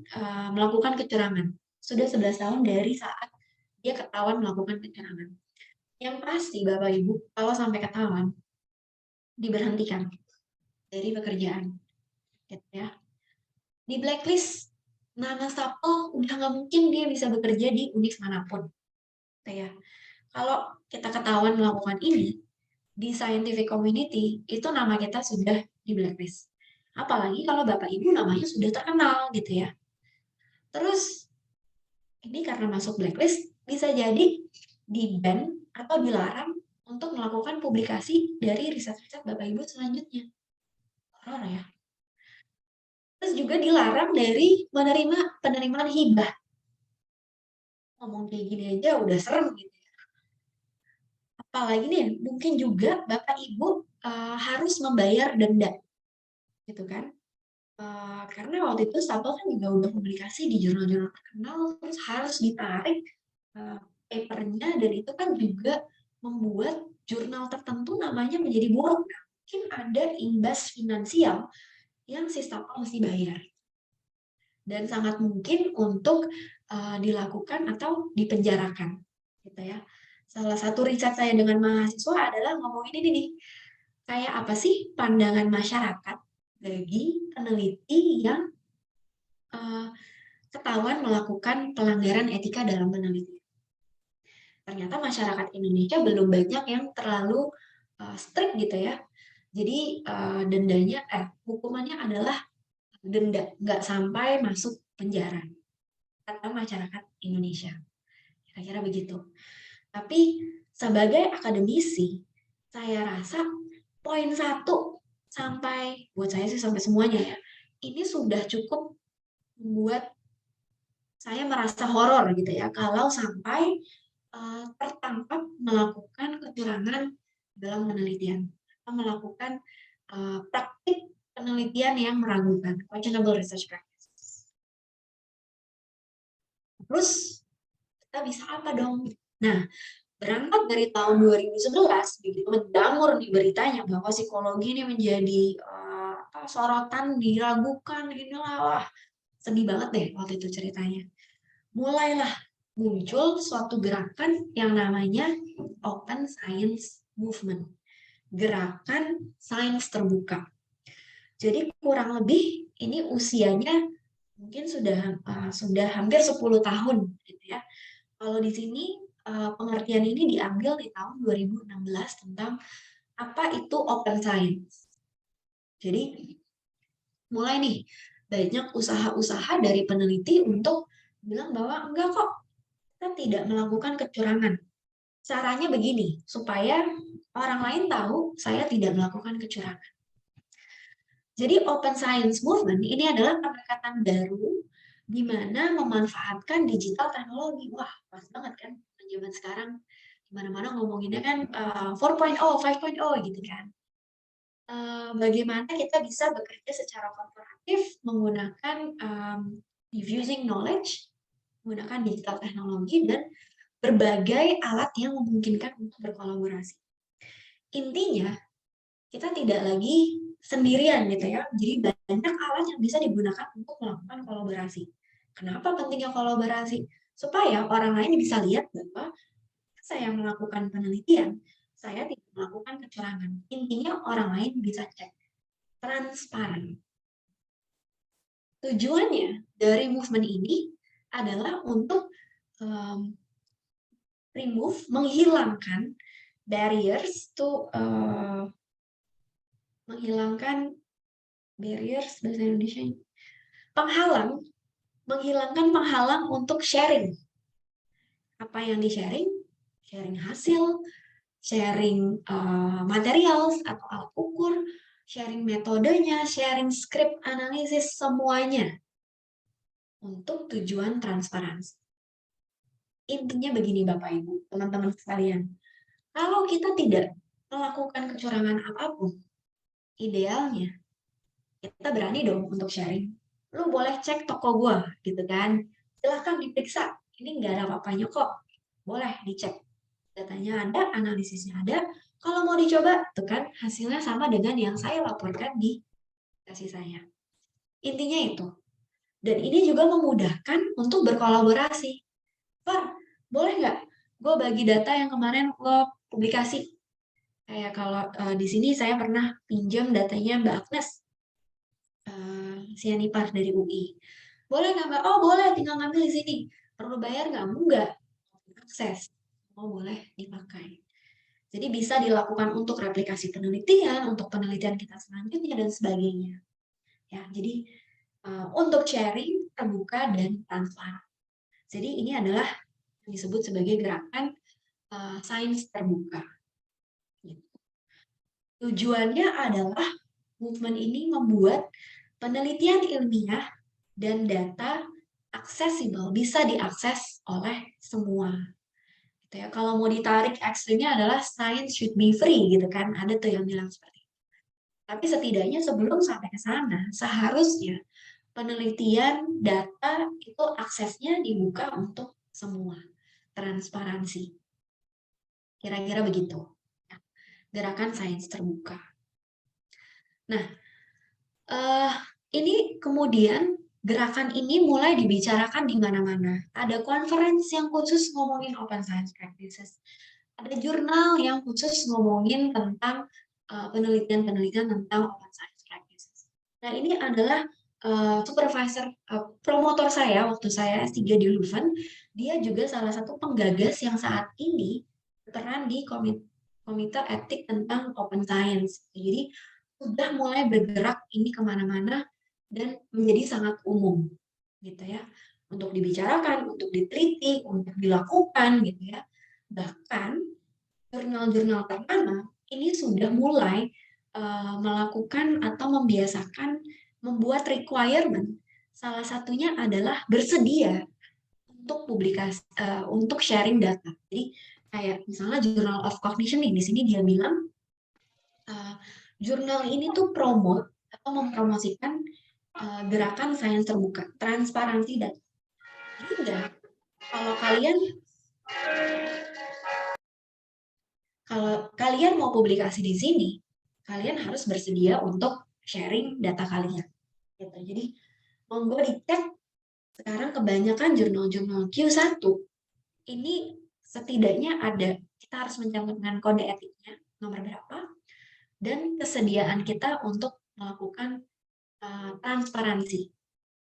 melakukan kecurangan. Sudah 11 tahun dari saat dia ketahuan melakukan kecurangan. Yang pasti Bapak Ibu, kalau sampai ketahuan, diberhentikan dari pekerjaan. Gitu ya. Di blacklist, nama Stapel udah nggak mungkin dia bisa bekerja di univ manapun. Gitu ya. Kalau kita ketahuan melakukan ini, di scientific community, itu nama kita sudah di blacklist. Apalagi kalau Bapak Ibu namanya sudah terkenal gitu ya. Terus, ini karena masuk blacklist, bisa jadi di-ban atau dilarang untuk melakukan publikasi dari riset-riset Bapak Ibu selanjutnya. Horor ya. Terus juga dilarang dari menerima penerimaan hibah. Ngomong kayak gini aja udah serem gitu. Apalagi nih, mungkin juga Bapak Ibu harus membayar denda, gitu kan? Karena waktu itu Stapel kan juga udah publikasi di jurnal-jurnal terkenal, terus harus ditarik papernya, dan itu kan juga membuat jurnal tertentu namanya menjadi buruk. Mungkin ada imbas finansial yang si Stapel mesti bayar. Dan sangat mungkin untuk dilakukan atau dipenjarakan, gitu ya. Salah satu riset saya dengan mahasiswa adalah ngomongin ini nih, kayak apa sih pandangan masyarakat bagi peneliti yang ketahuan melakukan pelanggaran etika dalam penelitian. Ternyata masyarakat Indonesia belum banyak yang terlalu strict gitu ya. Jadi hukumannya adalah denda, nggak sampai masuk penjara. Kata masyarakat Indonesia. Kira-kira begitu. Tapi sebagai akademisi, saya rasa poin 1 sampai, buat saya sih sampai semuanya ya, ini sudah cukup membuat saya merasa horor gitu ya, kalau sampai tertangkap melakukan kecurangan dalam penelitian, atau melakukan praktik penelitian yang meragukan, questionable research practices. Terus, kita bisa apa dong? Nah, berangkat dari tahun 2011, begitu menjamur di beritanya bahwa psikologi ini menjadi sorotan, diragukan, inilah, wah, sedih banget deh waktu itu ceritanya. Mulailah muncul suatu gerakan yang namanya Open Science Movement. Gerakan sains terbuka. Jadi kurang lebih ini usianya mungkin sudah hampir 10 tahun gitu ya. Kalau di sini pengertian ini diambil di tahun 2016 tentang apa itu open science. Jadi mulai nih banyak usaha-usaha dari peneliti untuk bilang bahwa enggak kok, kita tidak melakukan kecurangan. Caranya begini, supaya orang lain tahu saya tidak melakukan kecurangan. Jadi open science movement ini adalah pendekatan baru di mana memanfaatkan digital teknologi. Wah, pas banget kan zaman sekarang. Di mana-mana ngomonginnya kan 4.0, 5.0 gitu kan. Bagaimana kita bisa bekerja secara kooperatif menggunakan diffusing knowledge, menggunakan digital teknologi dan berbagai alat yang memungkinkan untuk berkolaborasi. Intinya, kita tidak lagi sendirian gitu ya. Jadi banyak alat yang bisa digunakan untuk melakukan kolaborasi. Kenapa pentingnya kolaborasi? Supaya orang lain bisa lihat bahwa saya melakukan penelitian, saya tidak melakukan kecurangan. Intinya orang lain bisa cek. Transparan. Tujuannya dari movement ini adalah untuk menghilangkan barriers menghilangkan barriers bahasa Indonesia, menghilangkan penghalang untuk sharing. Apa yang di-sharing? Sharing hasil, sharing materials atau alat ukur, sharing metodenya, sharing script analisis, semuanya untuk tujuan transparansi. Intinya begini Bapak Ibu, teman-teman sekalian. Kalau kita tidak melakukan kecurangan apapun, idealnya kita berani dong untuk sharing. Lu boleh cek toko gua gitu kan. Silahkan diperiksa. Ini nggak ada apa-apanya kok. Boleh dicek. Datanya ada, analisisnya ada. Kalau mau dicoba, tuh kan hasilnya sama dengan yang saya laporkan di kasih saya. Intinya itu. Dan ini juga memudahkan untuk berkolaborasi. Far, boleh nggak gue bagi data yang kemarin lo publikasi? Kayak kalau di sini saya pernah pinjam datanya Mbak Agnes, Sianipar dari UI. Boleh nggak Mbak? Oh boleh, tinggal ngambil di sini. Perlu bayar nggak? Enggak. Akses. Oh boleh dipakai. Jadi bisa dilakukan untuk replikasi penelitian, untuk penelitian kita selanjutnya, dan sebagainya. Ya, jadi untuk sharing, terbuka, dan transparan. Jadi ini adalah disebut sebagai gerakan sains terbuka. Tujuannya adalah movement ini membuat penelitian ilmiah dan data aksesibel, bisa diakses oleh semua. Gitu ya. Kalau mau ditarik ekstrimnya adalah science should be free gitu kan, ada tuh yang bilang seperti itu. Tapi setidaknya sebelum sampai ke sana, seharusnya penelitian data itu aksesnya dibuka untuk semua, transparansi. Kira-kira begitu. Gerakan sains terbuka. Nah, ini kemudian gerakan ini mulai dibicarakan di mana-mana. Ada conference yang khusus ngomongin open science practices. Ada jurnal yang khusus ngomongin tentang penelitian-penelitian tentang open science practices. Nah, ini adalah promotor saya waktu saya S3 di Leuven. Dia juga salah satu penggagas yang saat ini berperan di komite etik tentang open science. Jadi sudah mulai bergerak ini kemana-mana dan menjadi sangat umum, gitu ya, untuk dibicarakan, untuk diteliti, untuk dilakukan, gitu ya. Bahkan jurnal-jurnal ternama ini sudah mulai melakukan atau membiasakan membuat requirement. Salah satunya adalah bersedia untuk publikasi, untuk sharing data. Jadi kayak misalnya Journal of Cognition nih, di sini dia bilang jurnal ini tuh promote atau mempromosikan gerakan sains terbuka, transparansi data. Jadi kalau kalian mau publikasi di sini, kalian harus bersedia untuk sharing data kalian. Gitu. Jadi monggo dicek. Sekarang kebanyakan jurnal-jurnal Q1 ini setidaknya ada, kita harus mencantumkan kode etiknya nomor berapa, dan kesediaan kita untuk melakukan transparansi,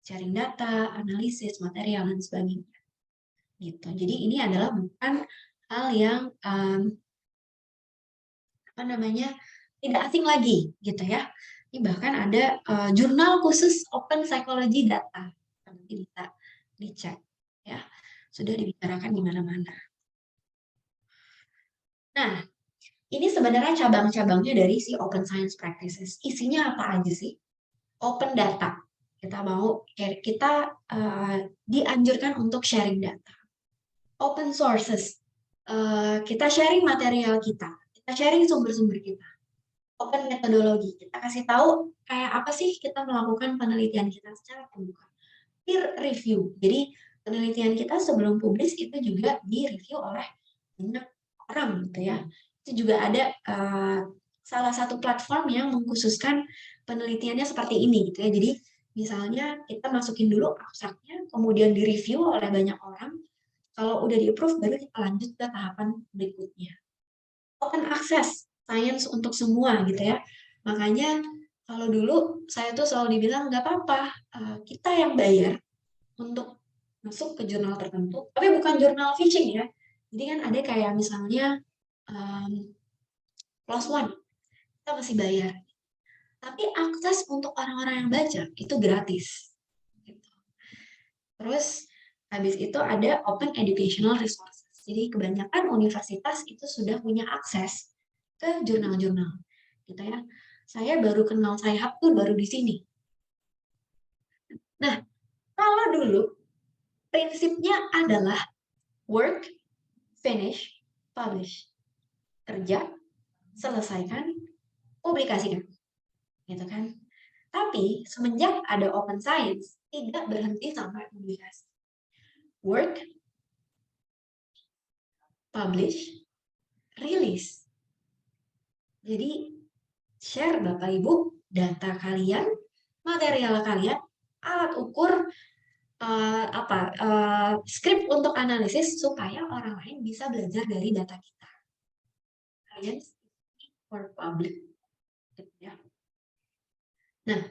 sharing data, analisis, material, dan sebagainya. Gitu. Jadi ini adalah bukan hal yang tidak asing lagi, gitu ya. Ini bahkan ada jurnal khusus Open Psychology Data, nanti bisa dicek, ya. Sudah dibicarakan di mana-mana. Nah, ini sebenarnya cabang-cabangnya dari si Open Science Practices. Isinya apa aja sih? Open data. Kita dianjurkan untuk sharing data. Open sources. Kita sharing material kita sharing sumber-sumber kita. Open metodologi. Kita kasih tahu kayak apa sih kita melakukan penelitian kita secara terbuka. Peer review. Jadi penelitian kita sebelum publis itu juga di-review oleh banyak orang gitu ya. Itu juga ada salah satu platform yang mengkhususkan penelitiannya seperti ini gitu ya. Jadi misalnya kita masukin dulu abstraknya, kemudian di-review oleh banyak orang. Kalau udah di-approve baru kita lanjut ke tahapan berikutnya. Open access science untuk semua gitu ya. Makanya kalau dulu saya tuh selalu dibilang nggak apa-apa, kita yang bayar untuk masuk ke jurnal tertentu, tapi bukan jurnal fishing ya. Jadi kan ada kayak misalnya PLOS ONE, kita masih bayar. Tapi akses untuk orang-orang yang baca itu gratis. Gitu. Terus habis itu ada open educational resources. Jadi kebanyakan universitas itu sudah punya akses ke jurnal-jurnal, gitu ya. Saya baru kenal Sci-Hub tuh baru di sini. Nah, kalau dulu prinsipnya adalah work, finish, publish. Kerja, selesaikan, publikasikan. Gitu kan. Tapi semenjak ada open science, tidak berhenti sampai publikasi. Work, publish, release. Jadi share Bapak Ibu data kalian, material kalian, alat ukur skrip untuk analisis supaya orang lain bisa belajar dari data kita. Kalian for public, gitu ya. Nah,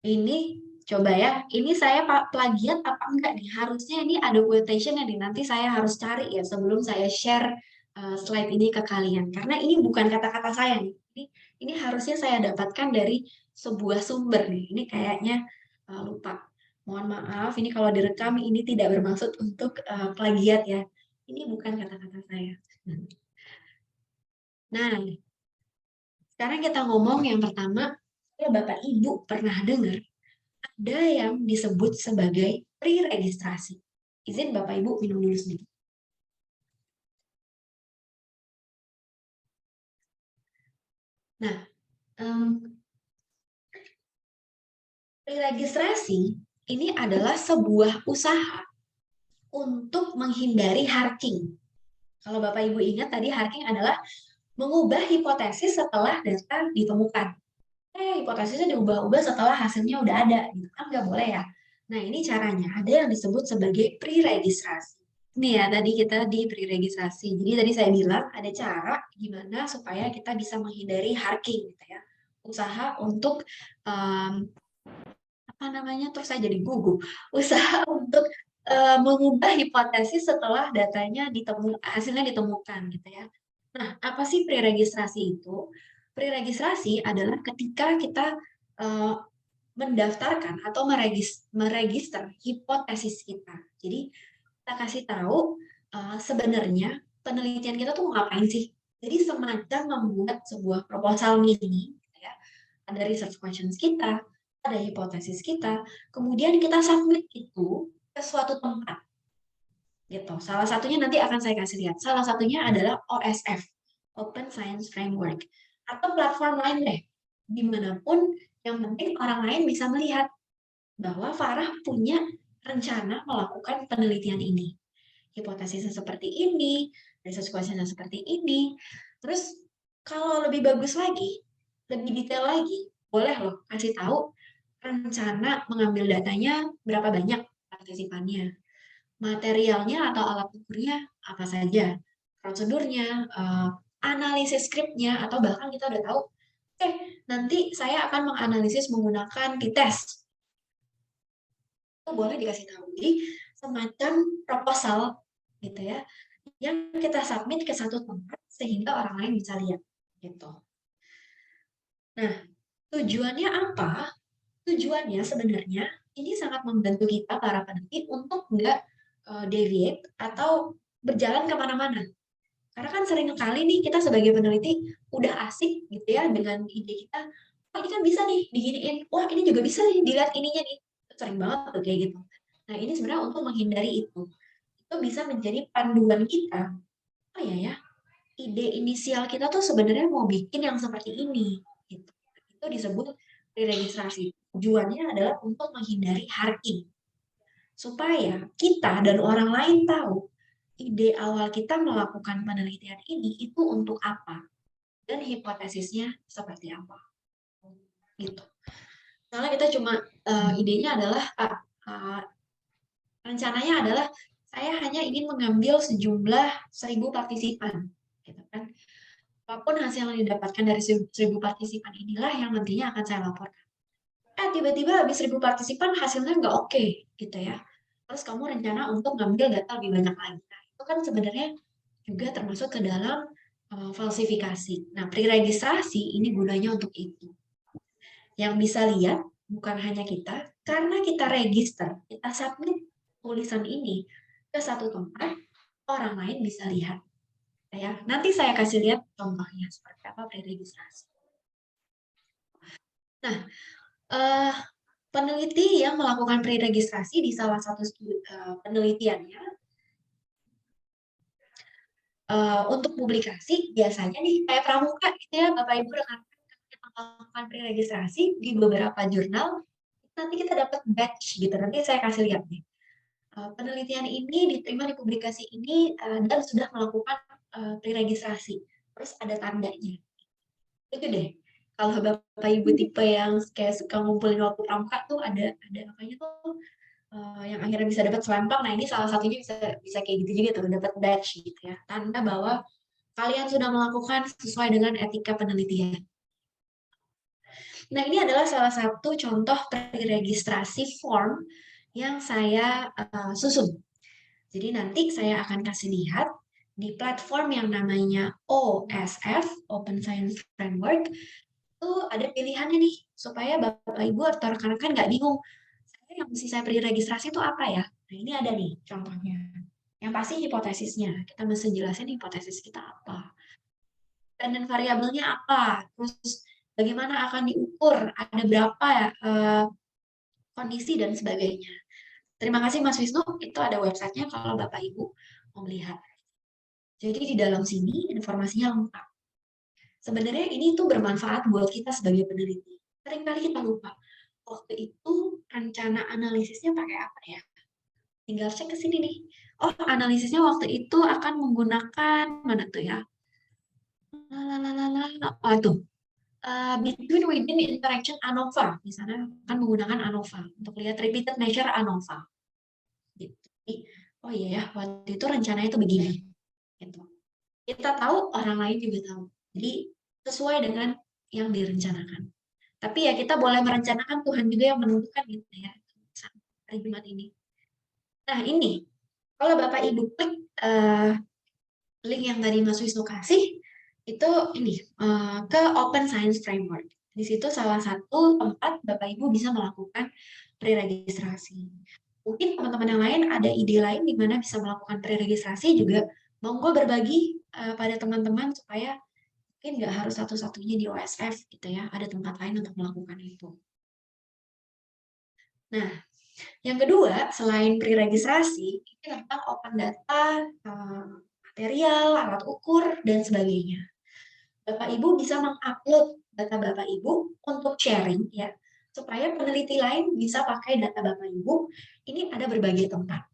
ini coba ya, ini saya plagiat apa enggak nih? Harusnya ini ada quotation nih, nanti saya harus cari ya sebelum saya share slide ini ke kalian. Karena ini bukan kata-kata saya nih. Ini harusnya saya dapatkan dari sebuah sumber nih. Ini kayaknya lupa. Mohon maaf, ini kalau direkam ini tidak bermaksud untuk plagiat ya. Ini bukan kata-kata saya. Nah, sekarang kita ngomong yang pertama, kalau Bapak Ibu pernah dengar ada yang disebut sebagai pre-registrasi. Izin Bapak Ibu minum dulu sedikit. Nah, pre-registrasi ini adalah sebuah usaha untuk menghindari harking. Kalau Bapak Ibu ingat tadi harking adalah mengubah hipotesis setelah data ditemukan. Hipotesisnya diubah-ubah setelah hasilnya udah ada, gitu kan nggak boleh ya. Nah ini caranya, ada yang disebut sebagai pre-registrasi. Ini ya tadi kita di pre-registrasi. Jadi tadi saya bilang ada cara gimana supaya kita bisa menghindari harking, gitu ya. Usaha untuk terus saya jadi gugup. Usaha untuk mengubah hipotesis setelah hasilnya ditemukan, gitu ya. Nah, apa sih pre-registrasi itu? Pre-registrasi adalah ketika kita mendaftarkan atau meregister hipotesis kita. Jadi kita kasih tahu sebenarnya penelitian kita tuh ngapain sih? Jadi semacam membuat sebuah proposal mini, gitu ya. Ada research questions kita, ada hipotesis kita, kemudian kita submit itu ke suatu tempat. Gitu. Salah satunya nanti akan saya kasih lihat. Salah satunya adalah OSF, Open Science Framework, atau platform lain deh. Dimanapun yang penting orang lain bisa melihat bahwa Farah punya rencana melakukan penelitian ini. Hipotesisnya seperti ini, research questionnya seperti ini. Terus kalau lebih bagus lagi, lebih detail lagi, boleh loh kasih tahu rencana mengambil datanya berapa banyak partisipannya, materialnya atau alat ukurnya apa saja, prosedurnya, analisis skripnya, atau bahkan kita udah tahu Oke, nanti saya akan menganalisis menggunakan t-test. Itu boleh dikasih tahu. Jadi semacam proposal gitu ya, yang kita submit ke satu tempat sehingga orang lain bisa lihat gitu. Nah, tujuannya apa? Tujuannya sebenarnya ini sangat membantu kita para peneliti untuk nggak deviate atau berjalan kemana-mana. Karena kan sering kali nih kita sebagai peneliti udah asik gitu ya dengan ide kita, wah ini kan bisa nih diginiin, wah ini juga bisa nih dilihat ininya nih. Sering banget tuh kayak gitu. Nah ini sebenarnya untuk menghindari itu bisa menjadi panduan kita. Oh ya ya, ide inisial kita tuh sebenarnya mau bikin yang seperti ini. Gitu. Itu disebut preregistrasi. Tujuannya adalah untuk menghindari harking. Supaya kita dan orang lain tahu ide awal kita melakukan penelitian ini itu untuk apa dan hipotesisnya seperti apa. Gitu. Soalnya kita cuma idenya adalah rencananya adalah saya hanya ingin mengambil sejumlah 1.000 partisipan, gitu kan. Apapun hasil yang didapatkan dari 1.000 partisipan inilah yang nantinya akan saya laporkan. Tiba-tiba habis 1.000 partisipan hasilnya nggak oke, gitu ya. Terus kamu rencana untuk ngambil data lebih banyak lagi. Nah, itu kan sebenarnya juga termasuk ke dalam falsifikasi. Nah, preregistrasi ini gunanya untuk itu. Yang bisa lihat bukan hanya kita, karena kita register, kita submit tulisan ini ke satu tempat, orang lain bisa lihat. Ya, nanti saya kasih lihat contohnya seperti apa preregistrasi. Nah, peneliti yang melakukan preregistrasi di salah satu penelitiannya untuk publikasi biasanya nih kayak pramuka gitu ya Bapak Ibu rekan-rekan kita melakukan preregistrasi di beberapa jurnal nanti kita dapat batch gitu nanti saya kasih lihat nih penelitian ini diterima di publikasi ini dan sudah melakukan preregistrasi terus ada tandanya itu deh kalau Bapak Ibu tipe yang kayak suka ngumpulin waktu pramuka tuh ada apanya tuh yang akhirnya bisa dapat selempang. Nah ini salah satunya bisa kayak gitu juga tuh dapat badge gitu ya tanda bahwa kalian sudah melakukan sesuai dengan etika penelitian. Nah ini adalah salah satu contoh preregistrasi form yang saya susun. Jadi nanti saya akan kasih lihat di platform yang namanya OSF Open Science Framework itu ada pilihannya nih supaya Bapak Ibu atau rekan-rekan nggak bingung. Yang mesti saya preregistrasi itu apa ya? Nah ini ada nih contohnya. Yang pasti hipotesisnya. Kita mesti jelasin hipotesis kita apa. Dan variabelnya apa. Terus bagaimana akan diukur. Ada berapa ya kondisi dan sebagainya. Terima kasih Mas Wisnu. Itu ada websitenya kalau Bapak Ibu mau melihat. Jadi di dalam sini informasinya lengkap. Sebenarnya ini tuh bermanfaat buat kita sebagai peneliti. Seringkali kita lupa. Waktu itu rencana analisisnya pakai apa ya? Tinggal cek ke sini nih. Oh, analisisnya waktu itu akan menggunakan mana tuh ya? Oh, tuh. Between within interaction ANOVA. Misalnya akan menggunakan ANOVA untuk lihat repeated measure ANOVA. Gitu. Oh iya ya, waktu itu rencananya itu begini. Gitu. Kita tahu, orang lain juga tahu. Jadi sesuai dengan yang direncanakan. Tapi ya kita boleh merencanakan, Tuhan juga yang menentukan gitu ya. Hari Jumat ini. Nah ini, kalau Bapak Ibu klik link yang tadi Mas Wisnu kasih, itu ini ke Open Science Framework. Di situ salah satu tempat Bapak Ibu bisa melakukan preregistrasi. Mungkin teman-teman yang lain ada ide lain di mana bisa melakukan preregistrasi juga. Monggo berbagi pada teman-teman supaya mungkin nggak harus satu-satunya di OSF gitu ya. Ada tempat lain untuk melakukan itu. Nah, yang kedua, selain preregistrasi, ini tentang open data, material, alat ukur, dan sebagainya. Bapak Ibu bisa mengupload data Bapak Ibu untuk sharing ya, supaya peneliti lain bisa pakai data Bapak Ibu. Ini ada berbagai tempat.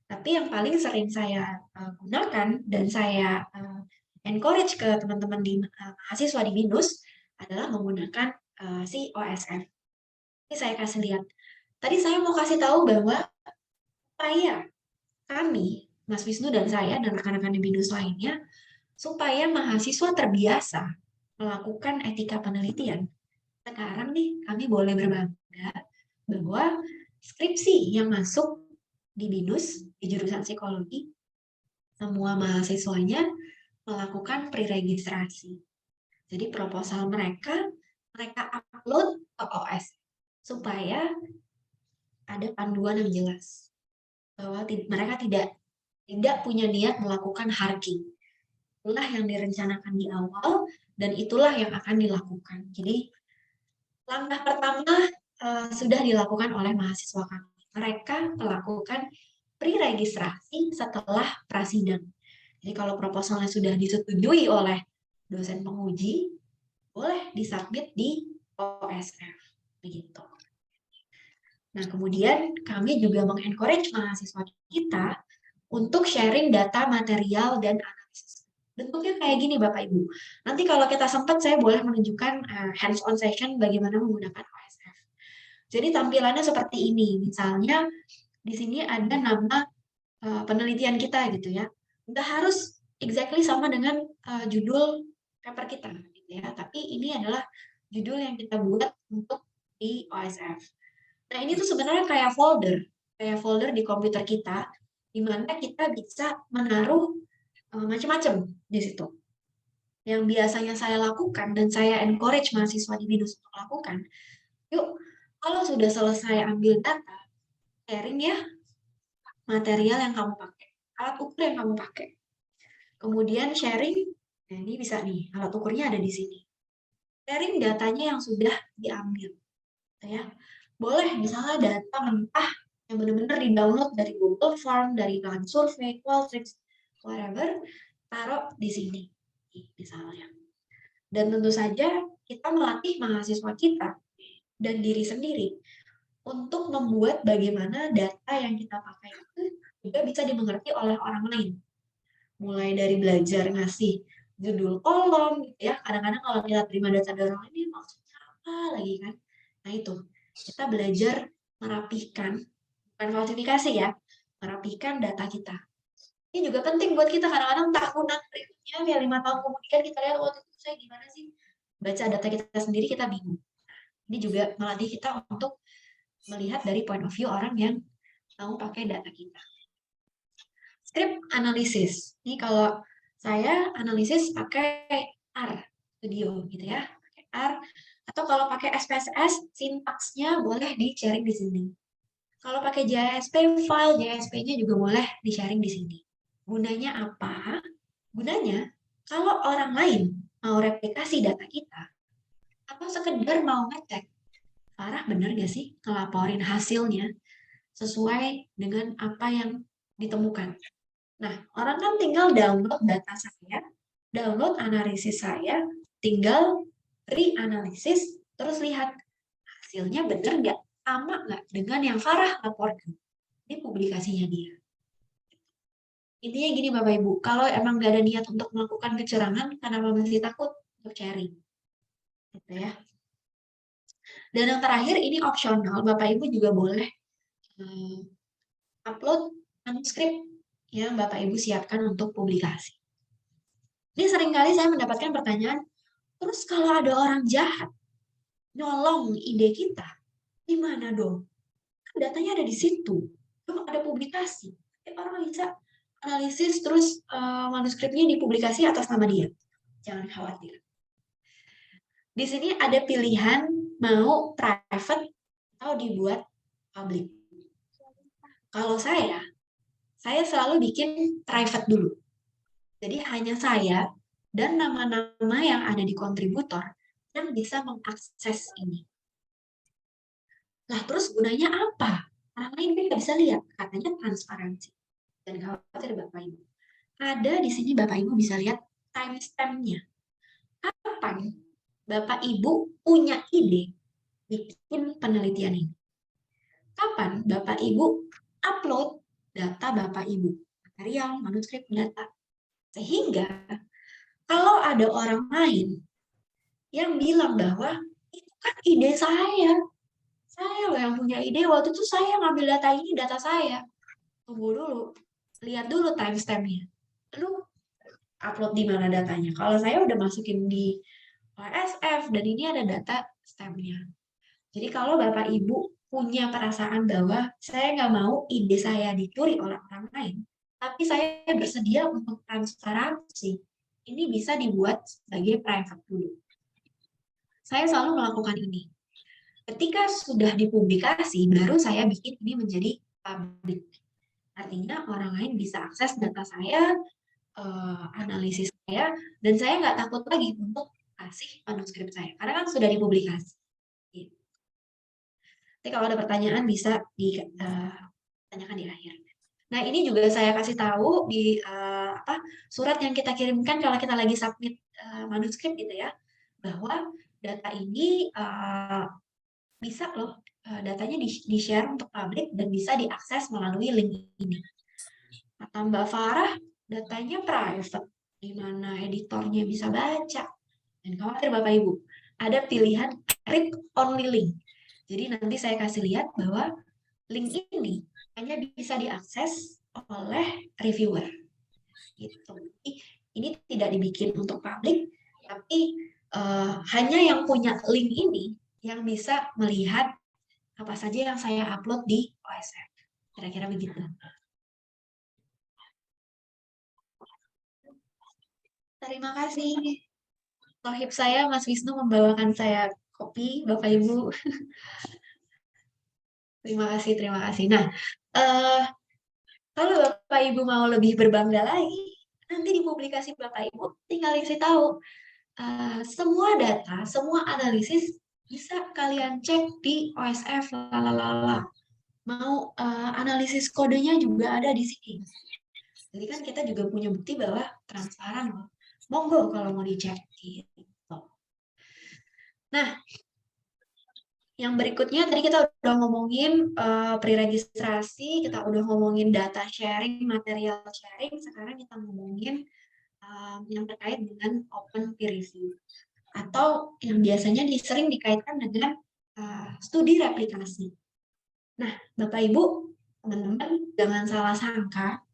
Tapi yang paling sering saya gunakan dan saya encourage ke teman-teman di mahasiswa di BINUS adalah menggunakan si OSF. Ini saya kasih lihat. Tadi saya mau kasih tahu bahwa supaya kami, Mas Wisnu dan saya dan rekan-rekan di BINUS lainnya, supaya mahasiswa terbiasa melakukan etika penelitian, sekarang nih kami boleh berbangga bahwa skripsi yang masuk di BINUS, di jurusan psikologi, semua mahasiswanya melakukan pre-registrasi. Jadi proposal mereka upload ke OS supaya ada panduan yang jelas bahwa mereka tidak punya niat melakukan harking. Itulah yang direncanakan di awal dan itulah yang akan dilakukan. Jadi langkah pertama sudah dilakukan oleh mahasiswa kami. Mereka melakukan pre-registrasi setelah prasidang. Jadi kalau proposalnya sudah disetujui oleh dosen penguji, boleh disubmit di OSF. Begitu. Nah, kemudian kami juga mengencourage mahasiswa kita untuk sharing data material dan analisis. Bentuknya kayak gini Bapak Ibu. Nanti kalau kita sempat saya boleh menunjukkan hands-on session bagaimana menggunakan OSF. Jadi tampilannya seperti ini. Misalnya di sini ada nama penelitian kita gitu ya. Nggak harus exactly sama dengan judul paper kita gitu ya. Tapi ini adalah judul yang kita buat untuk di OSF. Nah, ini tuh sebenarnya kayak folder di komputer kita, di mana kita bisa menaruh macam-macam di situ. Yang biasanya saya lakukan dan saya encourage mahasiswa di BINUS untuk lakukan, yuk kalau sudah selesai ambil data, sharing ya material yang kamu pakai, alat ukur yang kamu pakai. Kemudian sharing, nah ini bisa nih, alat ukurnya ada di sini. Sharing datanya yang sudah diambil. Ya. Boleh misalnya data mentah yang benar-benar di-download dari Google Form, dari bahan survei, Qualtrics, whatever, taruh di sini, misalnya. Dan tentu saja kita melatih mahasiswa kita dan diri sendiri untuk membuat bagaimana data yang kita pakai itu juga bisa dimengerti oleh orang lain. Mulai dari belajar ngasih judul kolom, gitu ya. Kadang-kadang kalau kita terima data dari orang lain, maksudnya apa lagi kan? Nah itu, kita belajar merapihkan, bukan falsifikasi ya, merapihkan data kita. Ini juga penting buat kita kadang-kadang tahunan berikutnya, ya 5 tahun kemudian kita lihat, waktu itu saya gimana sih? Baca data kita sendiri, kita bingung. Ini juga melatih kita untuk melihat dari point of view orang yang mau pakai data kita. Script analisis. Ini kalau saya analisis pakai R Studio gitu ya, pakai R. Atau kalau pakai SPSS, sintaksnya boleh di-sharing di sini. Kalau pakai JSP, file JSP-nya juga boleh di-sharing di sini. Gunanya apa? Gunanya, kalau orang lain mau replikasi data kita, atau sekedar mau ngecek, Farah bener gak sih ngelaporin hasilnya sesuai dengan apa yang ditemukan. Nah, orang kan tinggal download data saya, download analisis saya, tinggal reanalisis, terus lihat hasilnya bener nggak, sama nggak dengan yang Farah laporkan. Ini publikasinya dia. Intinya gini Bapak Ibu, kalau emang nggak ada niat untuk melakukan kecurangan, kenapa masih takut untuk sharing? Gitu ya. Dan yang terakhir, ini opsional, Bapak Ibu juga boleh upload manuskrip yang Bapak Ibu siapkan untuk publikasi. Ini seringkali saya mendapatkan pertanyaan, terus kalau ada orang jahat nyolong ide kita, gimana dong? Kan datanya ada di situ, belum ada publikasi. Orang bisa analisis terus manuskripnya dipublikasi atas nama dia. Jangan khawatir. Di sini ada pilihan mau private atau dibuat public. Kalau saya selalu bikin private dulu. Jadi hanya saya dan nama-nama yang ada di kontributor yang bisa mengakses ini. Nah, terus gunanya apa? Orang lain kan nggak bisa lihat. Katanya transparansi. Dan khawatir Bapak Ibu. Ada di sini Bapak Ibu bisa lihat timestamp-nya. Kapan Bapak Ibu punya ide bikin penelitian ini? Kapan Bapak Ibu upload data Bapak Ibu? Material, manuskrip, data. Sehingga kalau ada orang lain yang bilang bahwa itu kan ide saya loh yang punya ide, waktu itu saya ngambil data ini, data saya. Tunggu dulu, lihat dulu timestamp-nya. Lu upload di mana datanya? Kalau saya udah masukin di OSF, dan ini ada data STEM-nya. Jadi kalau Bapak Ibu punya perasaan bahwa saya nggak mau ide saya dicuri oleh orang lain, tapi saya bersedia untuk transparansi, ini bisa dibuat sebagai private dulu. Saya selalu melakukan ini. Ketika sudah dipublikasi, baru saya bikin ini menjadi publik. Artinya orang lain bisa akses data saya, analisis saya, dan saya nggak takut lagi untuk kasih manuskrip saya, karena kan sudah dipublikasi. Nanti kalau ada pertanyaan bisa ditanyakan di akhir. Nah, ini juga saya kasih tahu di surat yang kita kirimkan kalau kita lagi submit manuskrip gitu ya, bahwa data ini bisa loh, datanya di-share untuk publik dan bisa diakses melalui link ini. Kata Mbak Farah, datanya private, di mana editornya bisa baca. Dan khawatir Bapak Ibu, ada pilihan read only link. Jadi nanti saya kasih lihat bahwa link ini hanya bisa diakses oleh reviewer. Gitu. Ini tidak dibikin untuk publik, tapi hanya yang punya link ini yang bisa melihat apa saja yang saya upload di OSF. Kira-kira begitu. Terima kasih. Tohib saya, Mas Wisnu, membawakan saya kopi, Bapak Ibu. Terima kasih, terima kasih. Nah, kalau Bapak Ibu mau lebih berbangga lagi, nanti di publikasi Bapak Ibu tinggal isi tahu. Semua data, semua analisis bisa kalian cek di OSF, lalala. Mau analisis kodenya juga ada di sini. Jadi kan kita juga punya bukti bahwa transparan loh. Monggo kalau mau dicek gitu. Nah, yang berikutnya tadi kita udah ngomongin pre-registrasi, kita udah ngomongin data sharing, material sharing, sekarang kita ngomongin yang terkait dengan open peer review. Atau yang biasanya sering dikaitkan dengan studi replikasi. Nah, Bapak Ibu, teman-teman, jangan salah sangka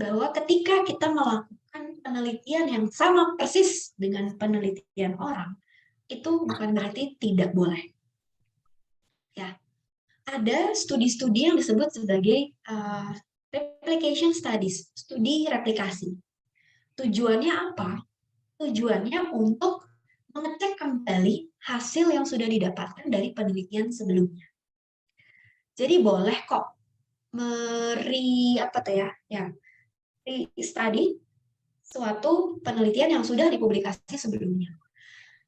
bahwa ketika kita melakukan penelitian yang sama persis dengan penelitian orang, itu bukan berarti tidak boleh. Ya, ada studi-studi yang disebut sebagai replication studies, studi replikasi. Tujuannya apa? Tujuannya untuk mengecek kembali hasil yang sudah didapatkan dari penelitian sebelumnya. Jadi boleh kok study suatu penelitian yang sudah dipublikasi sebelumnya.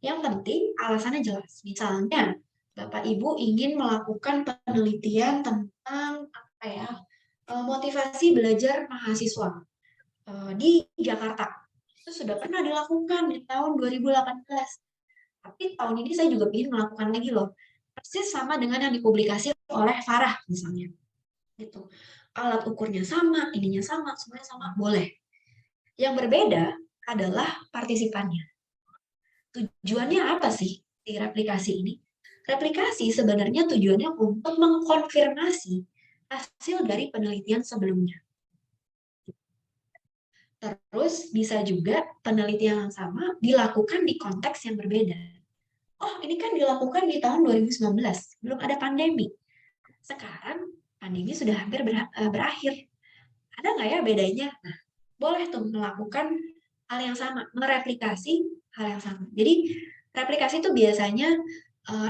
Yang penting alasannya jelas. Misalnya, Bapak Ibu ingin melakukan penelitian tentang motivasi belajar mahasiswa di Jakarta. Itu sudah pernah dilakukan di tahun 2018. Tapi tahun ini saya juga ingin melakukan lagi loh. Persis sama dengan yang dipublikasi oleh Farah misalnya. Gitu. Alat ukurnya sama, ininya sama, semuanya sama, boleh. Yang berbeda adalah partisipannya. Tujuannya apa sih di replikasi ini? Replikasi sebenarnya tujuannya untuk mengkonfirmasi hasil dari penelitian sebelumnya. Terus bisa juga penelitian yang sama dilakukan di konteks yang berbeda. Oh, ini kan dilakukan di tahun 2019, belum ada pandemi. Sekarang pandemi sudah hampir berakhir. Ada nggak ya bedanya? Nah, boleh tuh melakukan hal yang sama, mereplikasi hal yang sama. Jadi replikasi itu biasanya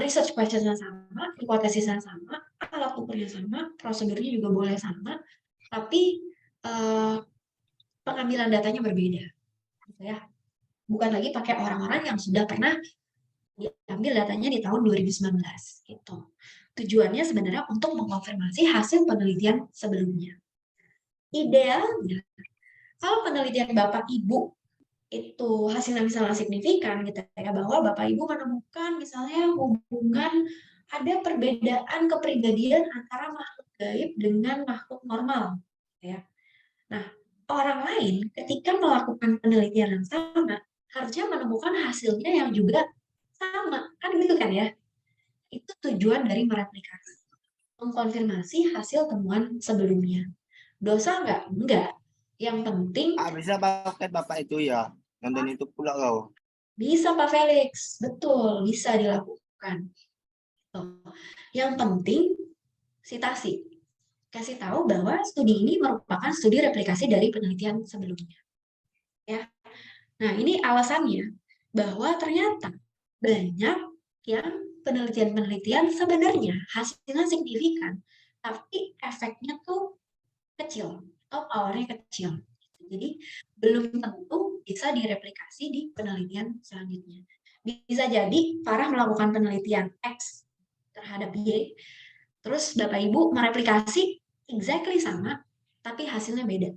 research question yang sama, hipotesis yang sama, alat ukurnya sama, prosedurnya juga boleh sama, tapi pengambilan datanya berbeda. Gitu ya. Bukan lagi pakai orang-orang yang sudah pernah diambil datanya di tahun 2019. Gitu. Tujuannya sebenarnya untuk mengkonfirmasi hasil penelitian sebelumnya. Idealnya, kalau penelitian Bapak Ibu itu hasilnya misalnya signifikan gitu ya, bahwa Bapak Ibu menemukan misalnya hubungan ada perbedaan kepribadian antara makhluk gaib dengan makhluk normal ya. Nah, orang lain ketika melakukan penelitian yang sama harusnya menemukan hasilnya yang juga sama, kan gitu kan ya. Itu tujuan dari mereplikasi, mengkonfirmasi hasil temuan sebelumnya. Dosa nggak? Enggak. Yang penting bisa pakai bapak itu ya, nonton itu pula kau. Bisa Pak Felix, betul, bisa dilakukan. Yang penting sitasi. Kasih tahu bahwa studi ini merupakan studi replikasi dari penelitian sebelumnya. Ya. Nah, ini alasannya bahwa ternyata banyak yang penelitian-penelitian sebenarnya hasilnya signifikan, tapi efeknya tuh kecil atau powernya kecil. Jadi belum tentu bisa direplikasi di penelitian selanjutnya. Bisa jadi Farah melakukan penelitian X terhadap Y, terus Bapak Ibu mereplikasi exactly sama, tapi hasilnya beda.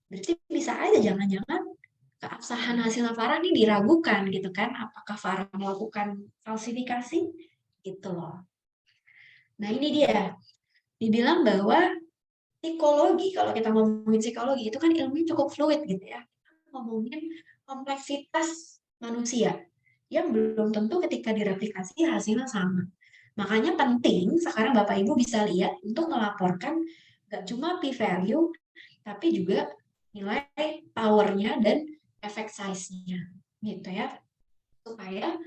Berarti bisa aja jangan-jangan keabsahan hasilnya Farah ini diragukan gitu kan, apakah Farah melakukan falsifikasi gitu loh. Nah ini dia, dibilang bahwa psikologi, kalau kita ngomongin psikologi itu kan ilmunya cukup fluid gitu ya, ngomongin kompleksitas manusia yang belum tentu ketika direplikasi hasilnya sama. Makanya penting sekarang Bapak Ibu bisa lihat untuk melaporkan nggak cuma p-value, tapi juga nilai powernya dan efek size-nya gitu ya, supaya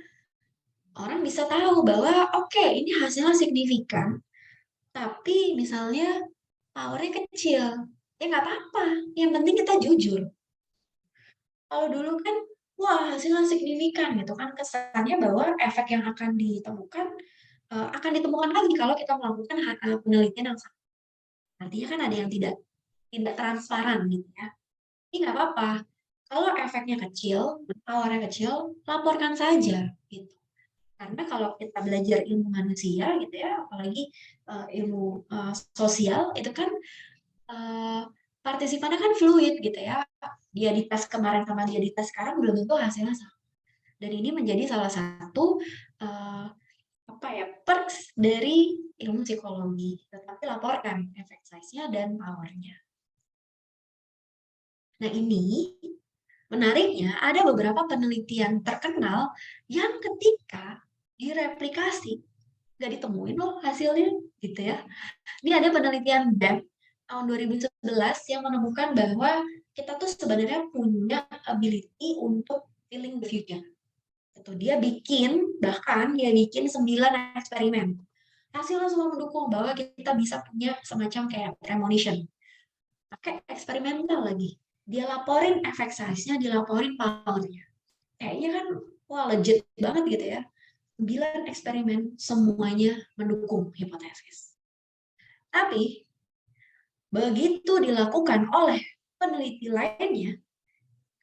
orang bisa tahu bahwa oke, ini hasilnya signifikan, tapi misalnya powernya kecil, ya nggak apa-apa, yang penting kita jujur. Kalau dulu kan, wah hasilnya signifikan gitu kan, kesannya bahwa efek yang akan ditemukan lagi kalau kita melakukan penelitian yang sama. Artinya kan ada yang tidak transparan gitu ya. Ini nggak apa-apa. Kalau efeknya kecil, powernya kecil, laporkan saja gitu. Karena kalau kita belajar ilmu manusia gitu ya, apalagi ilmu sosial itu kan uh, partisipannya kan fluid gitu ya. Dia dites kemarin sama dia dites sekarang belum tentu hasilnya sama. Dan ini menjadi salah satu uh, perks dari ilmu psikologi. Tetapi laporkan efek size-nya dan powernya. Nah ini menariknya ada beberapa penelitian terkenal yang ketika direplikasi nggak ditemuin loh hasilnya gitu ya. Ini ada penelitian BEM tahun 2011 yang menemukan bahwa kita tuh sebenarnya punya ability untuk feeling the future. Gitu. Bahkan dia bikin 9 eksperimen. Hasilnya semua mendukung bahwa kita bisa punya semacam kayak premonition. Pakai eksperimental lagi. Dia laporin efek size-nya, dilaporin power-nya. Kayaknya kan, wah legit banget gitu ya. 9 eksperimen semuanya mendukung hipotesis. Tapi begitu dilakukan oleh peneliti lainnya,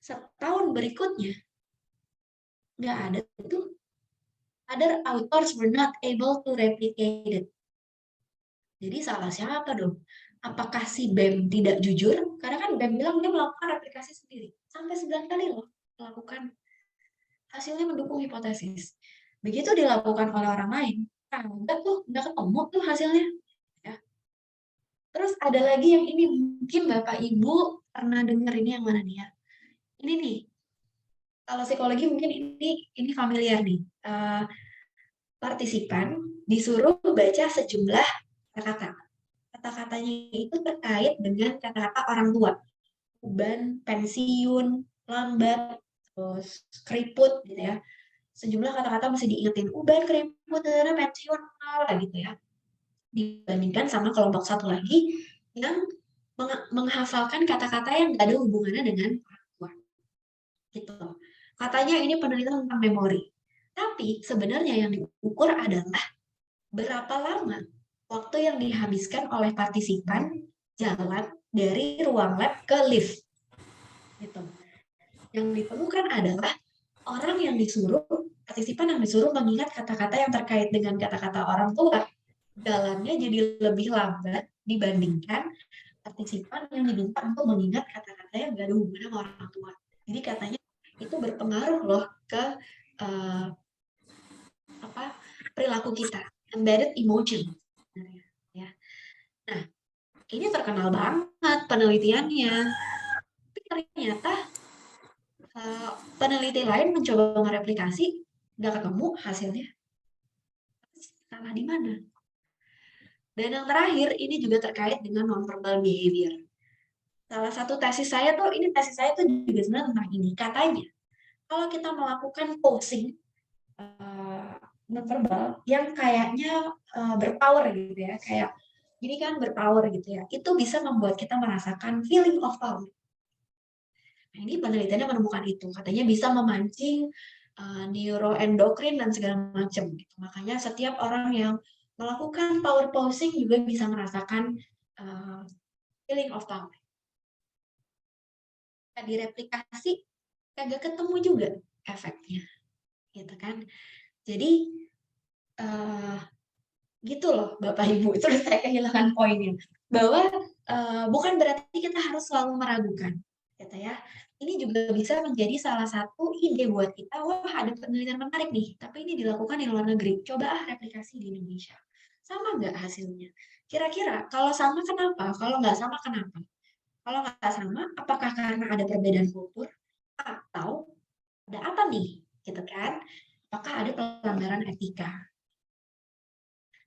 setahun berikutnya, nggak ada tuh. Other authors were not able to replicate it. Jadi salah siapa dong? Apakah si BEM tidak jujur? Karena kan BEM bilang dia melakukan replikasi sendiri. Sampai 9 kali loh melakukan. Hasilnya mendukung hipotesis. Begitu dilakukan oleh orang lain, nggak ketemu tuh hasilnya. Ya. Terus ada lagi yang ini mungkin Bapak Ibu pernah dengar, ini yang mana nih ya? Ini nih, kalau psikologi mungkin ini familiar nih. Partisipan disuruh baca sejumlah kata-kata. Kata-katanya itu terkait dengan kata-kata orang tua. Uban, pensiun, lambat, terus keriput gitu ya. Sejumlah kata-kata mesti diingetin. Uban, keriput, pensiun, apa gitu ya. Dibandingkan sama kelompok satu lagi yang menghafalkan kata-kata yang gak ada hubungannya dengan orang tua. Gitu. Katanya ini penelitian tentang memori. Tapi sebenarnya yang diukur adalah berapa lama waktu yang dihabiskan oleh partisipan jalan dari ruang lab ke lift. Gitu. Yang ditemukan adalah partisipan yang disuruh mengingat kata-kata yang terkait dengan kata-kata orang tua, jalannya jadi lebih lambat dibandingkan partisipan yang diminta untuk mengingat kata-kata yang gak ada hubungan sama orang tua. Jadi katanya itu berpengaruh loh ke perilaku kita, embedded emotion. Ya. Nah, ini terkenal banget penelitiannya. Tapi ternyata peneliti lain mencoba mereplikasi, nggak ketemu hasilnya. Salah di mana? Dan yang terakhir, ini juga terkait dengan nonverbal behavior. Salah satu tesis saya tuh juga sebenarnya tentang ini. Katanya, kalau kita melakukan posing nonverbal yang kayaknya berpower gitu ya, kayak ini kan berpower gitu ya, itu bisa membuat kita merasakan feeling of power. Nah, ini penelitiannya menemukan itu, katanya bisa memancing neuroendokrin dan segala macam gitu. Makanya setiap orang yang melakukan power posing juga bisa merasakan feeling of power. Nah, direplikasi kagak ketemu juga efeknya, gitu kan? Jadi gitu loh Bapak Ibu, terus saya kehilangan poinnya bahwa bukan berarti kita harus selalu meragukan, gitu ya. Ini juga bisa menjadi salah satu ide buat kita, wah ada penelitian menarik nih, tapi ini dilakukan di luar negeri, coba replikasi di Indonesia. Sama nggak hasilnya? Kira-kira kalau sama kenapa? Kalau nggak sama kenapa? Kalau nggak sama, apakah karena ada perbedaan kultur? Atau ada apa nih? Gitu kan? Apakah ada pelanggaran etika?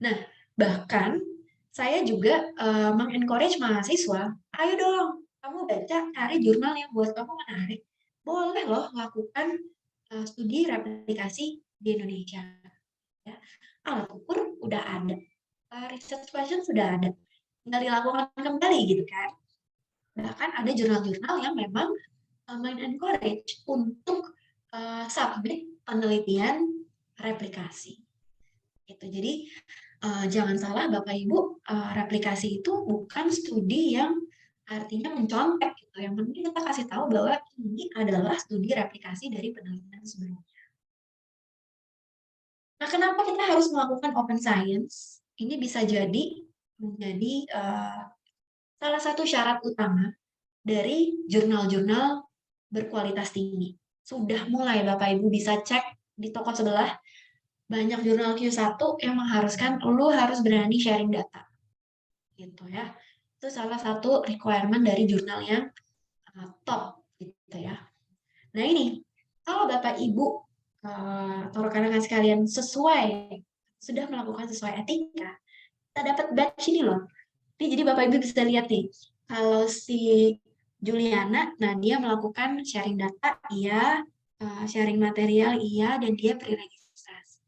Nah, bahkan saya juga mengencourage mahasiswa, ayo dong, kamu baca, cari jurnal yang buat kamu menarik. Boleh loh lakukan studi replikasi di Indonesia. Ya. Alat ukur udah ada, research question sudah ada, tinggal dilakukan kembali gitu kan. Bahkan ada jurnal-jurnal yang memang mengencourage untuk submit penelitian replikasi. Gitu. Jadi jangan salah Bapak Ibu, replikasi itu bukan studi yang artinya mencontek gitu. Yang penting kita kasih tahu bahwa ini adalah studi replikasi dari penelitian sebelumnya. Nah, kenapa kita harus melakukan open science? Ini bisa jadi menjadi salah satu syarat utama dari jurnal-jurnal berkualitas tinggi. Sudah mulai Bapak Ibu bisa cek di toko sebelah, banyak jurnal Q1 yang mengharuskan lu harus berani sharing data. Gitu ya. Itu salah satu requirement dari jurnal yang top gitu ya. Nah ini, kalau Bapak Ibu atau rekan-rekan sekalian sudah melakukan sesuai etika, kita dapat badge ini loh. Ini jadi Bapak Ibu bisa lihat nih, kalau si Juliana, nah dia melakukan sharing data, iya, sharing material, iya, dan dia pre-registrasi.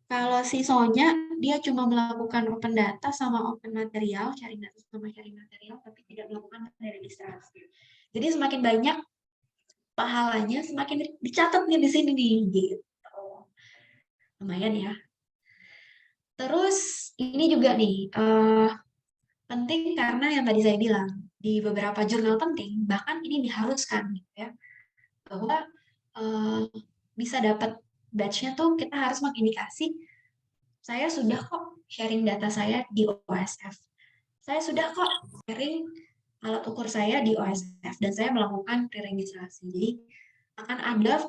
Kalau si Sonya, dia cuma melakukan open data sama open material, sharing data sama sharing material, tapi tidak melakukan registrasi. Jadi semakin banyak pahalanya, semakin dicatat nih di sini nih, gitu. Lumayan ya. Terus ini juga nih, penting karena yang tadi saya bilang, di beberapa jurnal penting, bahkan ini diharuskan, gitu ya, bahwa bisa dapat batch-nya tuh kita harus mengindikasi saya sudah kok sharing data saya di OSF. Saya sudah kok sharing alat ukur saya di OSF dan saya melakukan pre-registrasi. Jadi akan ada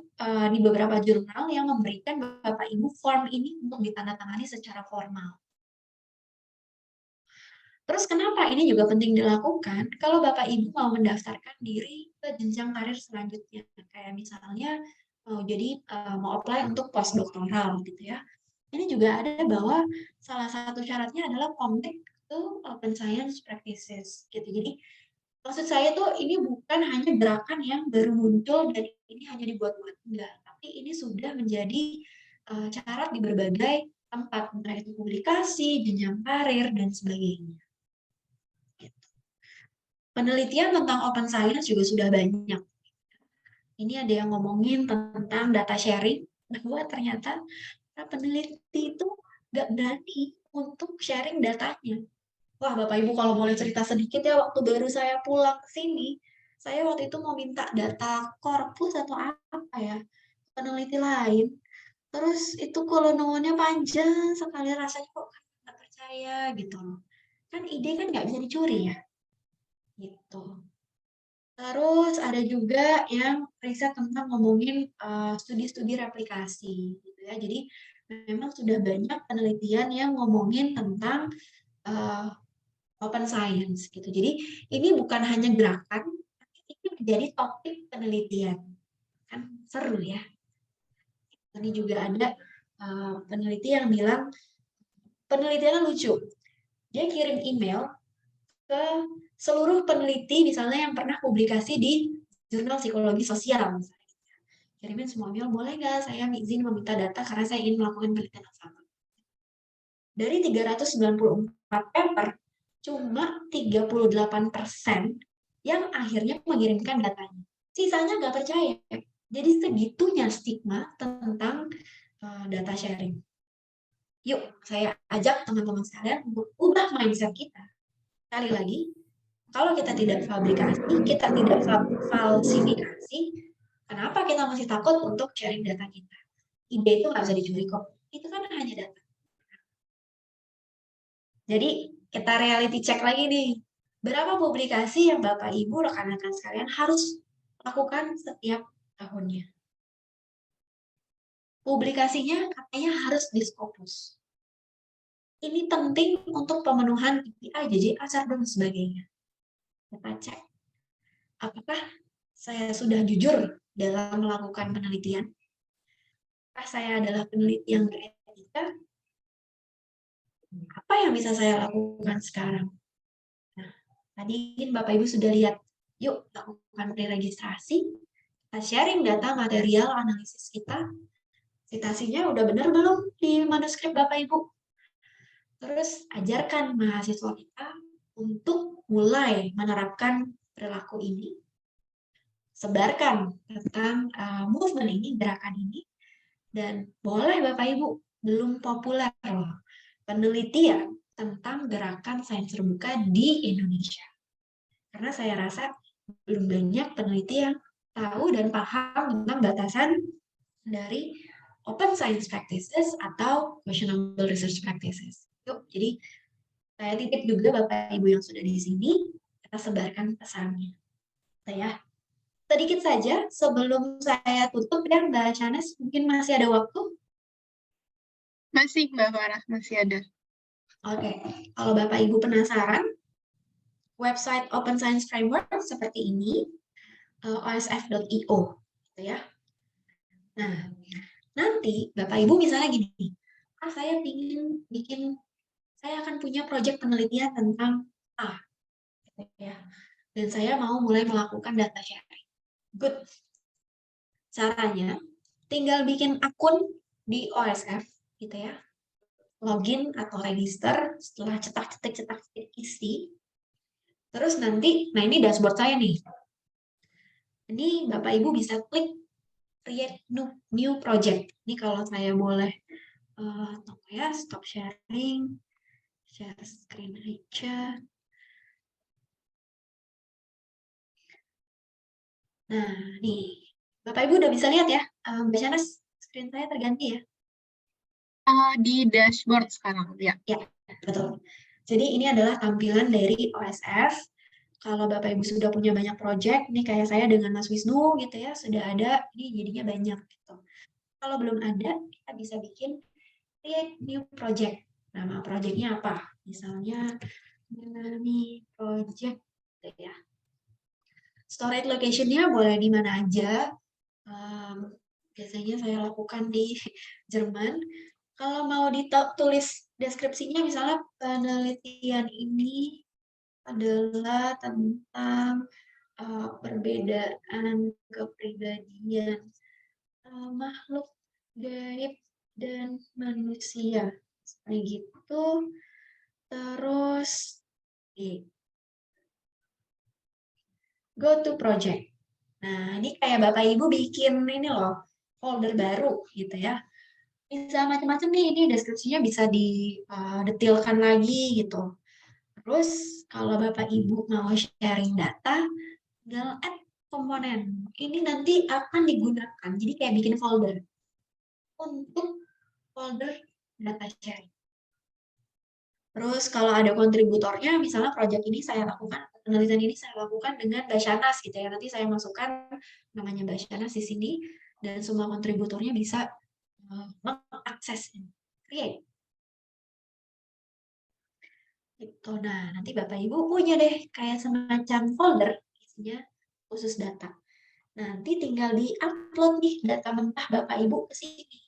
di beberapa jurnal yang memberikan Bapak Ibu form ini untuk ditandatangani secara formal. Terus kenapa ini juga penting dilakukan? Kalau Bapak Ibu mau mendaftarkan diri ke jenjang karir selanjutnya, kayak misalnya mau apply untuk postdoktoral gitu ya. Ini juga ada bahwa salah satu syaratnya adalah contact to open science practices gitu. Jadi maksud saya tuh ini bukan hanya gerakan yang baru muncul dan ini hanya dibuat-buat, enggak. Tapi ini sudah menjadi syarat di berbagai tempat, entah itu publikasi, jenjang karir, dan sebagainya. Penelitian tentang open science juga sudah banyak. Ini ada yang ngomongin tentang data sharing, bahwa ternyata peneliti itu nggak berani untuk sharing datanya. Wah, Bapak Ibu kalau boleh cerita sedikit ya, waktu baru saya pulang ke sini, saya waktu itu mau minta data korpus atau apa ya, peneliti lain. Terus itu kolononnya panjang sekali, rasanya kok nggak percaya gitu loh. Kan ide kan nggak bisa dicuri ya, gitu. Terus ada juga yang riset tentang ngomongin studi-studi replikasi, gitu ya. Jadi memang sudah banyak penelitian yang ngomongin tentang open science, gitu. Jadi ini bukan hanya gerakan, tapi ini menjadi topik penelitian, kan seru ya. Ini juga ada peneliti yang bilang penelitiannya lucu. Dia kirim email ke seluruh peneliti misalnya yang pernah publikasi di jurnal psikologi sosial misalnya. kirimin semua email, boleh nggak saya izin meminta data karena saya ingin melakukan penelitian yang sama. Dari 394 paper, cuma 38% yang akhirnya mengirimkan datanya. Sisanya nggak percaya. Jadi segitunya stigma tentang data sharing. Yuk, saya ajak teman-teman sekalian untuk ubah mindset kita. Sekali lagi, kalau kita tidak fabrikasi, kita tidak falsifikasi, kenapa kita masih takut untuk sharing data kita? Ide itu nggak bisa dicuri kok. Itu kan hanya data. Jadi kita reality check lagi nih. Berapa publikasi yang Bapak Ibu rekan-rekan sekalian harus lakukan setiap tahunnya? Publikasinya katanya harus di Scopus. Ini penting untuk pemenuhan KPI, JJA, dan sebagainya. Kita cek. Apakah saya sudah jujur dalam melakukan penelitian? Apakah saya adalah peneliti yang beretika? Apa yang bisa saya lakukan sekarang? Nah, tadi Bapak Ibu sudah lihat. Yuk, lakukan pre-registrasi. Kita sharing data material analisis kita. Citasinya udah benar belum di manuskrip Bapak Ibu? Terus ajarkan mahasiswa kita untuk mulai menerapkan perilaku ini. Sebarkan tentang movement ini, gerakan ini. Dan boleh Bapak Ibu, belum populer loh, penelitian tentang gerakan sains terbuka di Indonesia. Karena saya rasa belum banyak peneliti yang tahu dan paham tentang batasan dari open science practices atau questionable research practices. Yuk, jadi saya titip juga Bapak Ibu yang sudah di sini, kita sebarkan pesannya. Ya, sedikit saja sebelum saya tutup ya Mbak Chanes, mungkin masih ada waktu? Masih, Mbak Farah, masih ada. Oke, kalau Bapak Ibu penasaran, website Open Science Framework seperti ini, osf.io, gitu ya. Nah, nanti Bapak Ibu misalnya gini, saya ingin bikin, saya akan punya proyek penelitian tentang A, gitu ya. Dan saya mau mulai melakukan data sharing. Good. Caranya, tinggal bikin akun di OSF, gitu ya. Login atau register, setelah cetak-cetik isi. Terus nanti, nah ini dashboard saya nih. Ini Bapak Ibu bisa klik create new project. Ini kalau saya boleh tunggu ya, stop sharing, share screen aja. Nah, nih. Bapak Ibu udah bisa lihat ya, Mbak Shanas, screen saya terganti ya? Di dashboard sekarang, ya. Ya, betul. Jadi ini adalah tampilan dari OSF. Kalau Bapak Ibu sudah punya banyak project, nih kayak saya dengan Mas Wisnu gitu ya, sudah ada, ini jadinya banyak gitu. Kalau belum ada, kita bisa bikin create new project. Nama projectnya apa? Misalnya ini project ya. Storage location-nya boleh di mana aja. Biasanya saya lakukan di Jerman. Kalau mau ditulis deskripsinya, misalnya penelitian ini adalah tentang perbedaan kepribadian makhluk gaib dan manusia. Seperti gitu. Terus go to project. Nah, ini kayak Bapak Ibu bikin ini loh, folder baru gitu ya. Bisa macam-macam nih, ini deskripsinya bisa didetilkan lagi gitu. Terus kalau Bapak Ibu mau sharing data, tinggal add komponen. Ini nanti akan digunakan, jadi kayak bikin folder untuk folder data sharing. Terus kalau ada kontributornya, misalnya proyek ini saya lakukan, penelitian ini saya lakukan dengan Basyanas gitu ya. Nanti saya masukkan namanya Basyanas di sini, dan semua kontributornya bisa mengakses create. Gitu. Nah, nanti Bapak Ibu punya deh kayak semacam folder isinya khusus data. Nanti tinggal di-upload nih data mentah Bapak Ibu ke sini.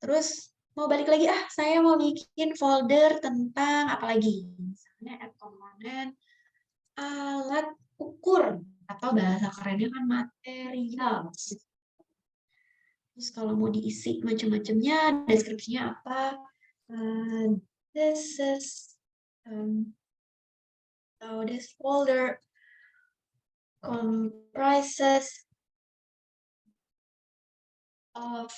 Terus mau balik lagi, saya mau bikin folder tentang apa lagi? Misalnya add komponen alat ukur atau atau bahasa kerennya kan materials. Terus kalau mau diisi macam-macamnya, deskripsinya apa? This is this folder comprises of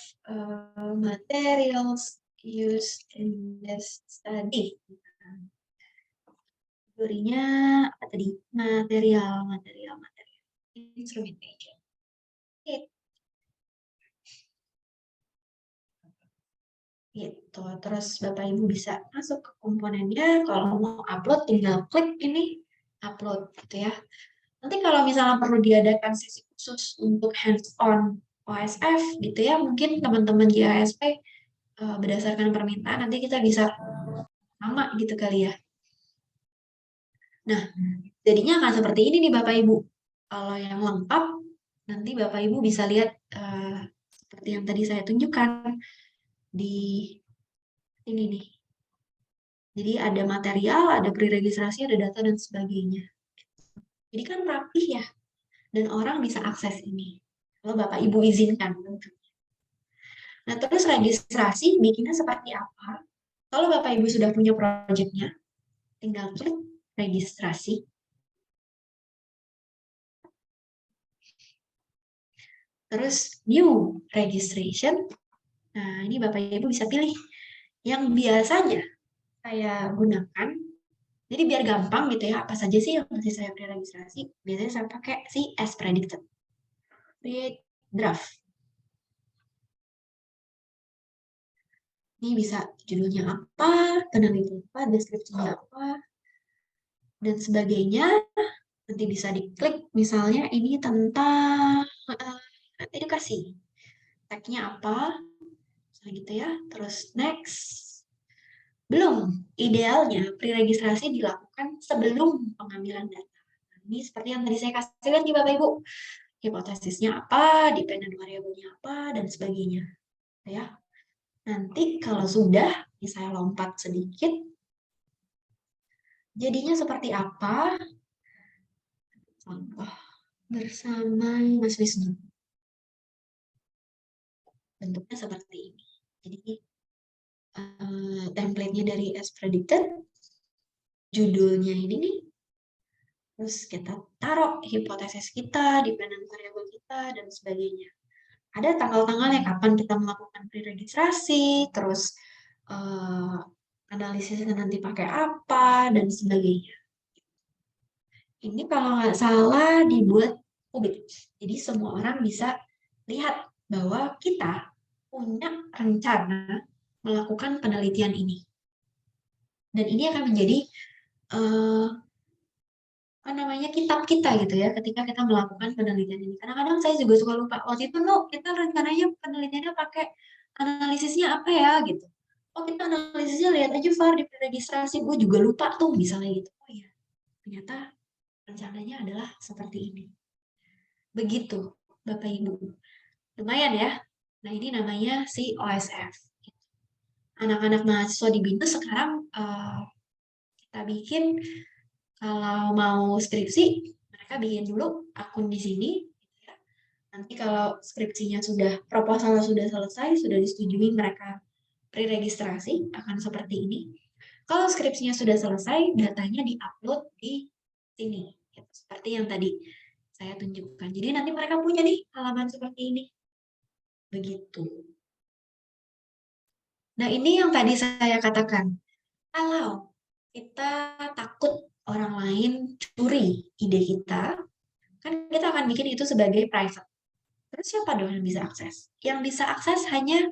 materials used in this study. Kategorinya apa tadi? Material. Instrumentation. Gitu. Terus Bapak Ibu bisa masuk ke komponennya. Kalau mau upload tinggal klik ini upload gitu ya. Nanti kalau misalnya perlu diadakan sesi khusus untuk hands-on OSF gitu ya, mungkin teman-teman di ASP berdasarkan permintaan nanti kita bisa sama gitu kali ya. Nah, jadinya akan seperti ini nih Bapak Ibu. Kalau yang lengkap, nanti Bapak Ibu bisa lihat seperti yang tadi saya tunjukkan di ini nih. Jadi ada material, ada pre-registrasi, ada data, dan sebagainya. Jadi kan rapih ya, dan orang bisa akses ini. Kalau Bapak Ibu izinkan. Nah, terus registrasi bikinnya seperti apa? Kalau Bapak Ibu sudah punya proyeknya, tinggal klik registrasi. Terus new registration. Nah, ini Bapak Ibu bisa pilih. Yang biasanya saya gunakan, jadi biar gampang gitu ya, apa saja sih yang mesti saya pre-registrasi, biasanya saya pakai si as predicted. Create draft. Ini bisa judulnya apa, penelitian apa, deskripsinya apa, dan sebagainya. Nanti bisa diklik, misalnya ini tentang edukasi. Tag-nya apa, misalnya gitu ya. Terus next. Belum, idealnya pre-registrasi dilakukan sebelum pengambilan data. Ini seperti yang tadi saya kasih lihat nih Bapak Ibu. Hipotesisnya apa, dependent variable-nya apa, dan sebagainya. Ya. Nanti kalau sudah, ini saya lompat sedikit, jadinya seperti apa? Contoh bersama Mas Wisnu. Bentuknya seperti ini. Jadi template-nya dari as predicted, judulnya ini nih, terus kita taruh hipotesis kita, dependent variable kita, dan sebagainya. Ada tanggal-tanggalnya kapan kita melakukan pre-registrasi, terus analisisnya nanti pakai apa, dan sebagainya. Ini kalau nggak salah dibuat publik. Jadi semua orang bisa lihat bahwa kita punya rencana melakukan penelitian ini. Dan ini akan menjadi apa namanya, kitab kita gitu ya ketika kita melakukan penelitian ini. Kadang-kadang saya juga suka lupa. Waktu itu kita rencananya penelitiannya pakai analisisnya apa ya gitu. Oh, kita analisisnya lihat aja VAR di registrasi. Gue juga lupa tuh misalnya gitu. Oh iya, ternyata rencananya adalah seperti ini. Begitu, Bapak Ibu. Lumayan ya. Nah, ini namanya si OSF. Anak-anak mahasiswa di BINUS sekarang kita bikin, kalau mau skripsi, mereka bikin dulu akun di sini. Nanti kalau skripsinya proposalnya sudah selesai, sudah disetujui, mereka pre-registrasi, akan seperti ini. Kalau skripsinya sudah selesai, datanya di-upload di sini. Seperti yang tadi saya tunjukkan. Jadi nanti mereka punya nih halaman seperti ini. Begitu. Nah, ini yang tadi saya katakan. Kalau kita takut orang lain curi ide kita, kan kita akan bikin itu sebagai private. Terus siapa dong yang bisa akses? Yang bisa akses hanya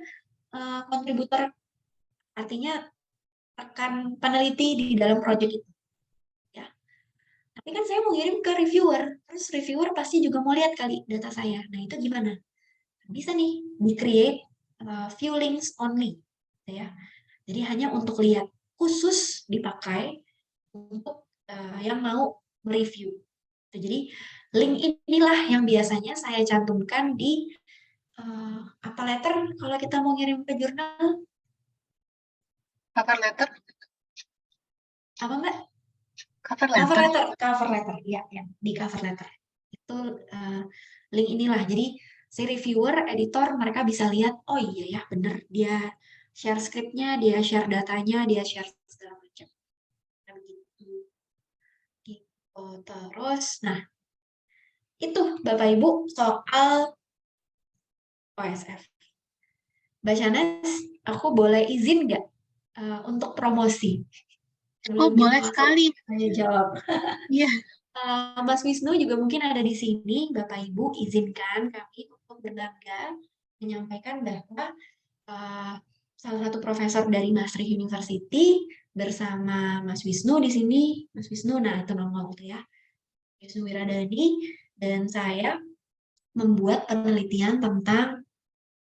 kontributor, artinya rekan peneliti di dalam project itu. Ya. Tapi kan saya mau kirim ke reviewer, terus reviewer pasti juga mau lihat kali data saya. Nah, itu gimana? Bisa nih di-create view links only. Ya. Jadi hanya untuk lihat, khusus dipakai untuk yang mau mereview. Jadi link inilah yang biasanya saya cantumkan di apa letter kalau kita mau ngirim ke jurnal. Cover letter. Apa Mbak? Cover letter. Cover letter, ya, di cover letter. Itu link inilah. Jadi si reviewer, editor, mereka bisa lihat, oh iya ya bener, dia share scriptnya, dia share datanya, dia share segala macam. Nah, begitu. Gitu. Terus, nah itu Bapak Ibu soal OSF. Mbak Shanes, aku boleh izin nggak untuk promosi? Oh, Sebelum kita boleh masuk sekali. tanya jawab. Iya. Mas Wisnu juga mungkin ada di sini. Bapak Ibu izinkan kami untuk berbangga menyampaikan bahwa salah satu profesor dari Maastricht University bersama Mas Wisnu di sini, Mas Wisnu, nah itu nongol tuh ya, Wisnu Wiradani, dan saya membuat penelitian tentang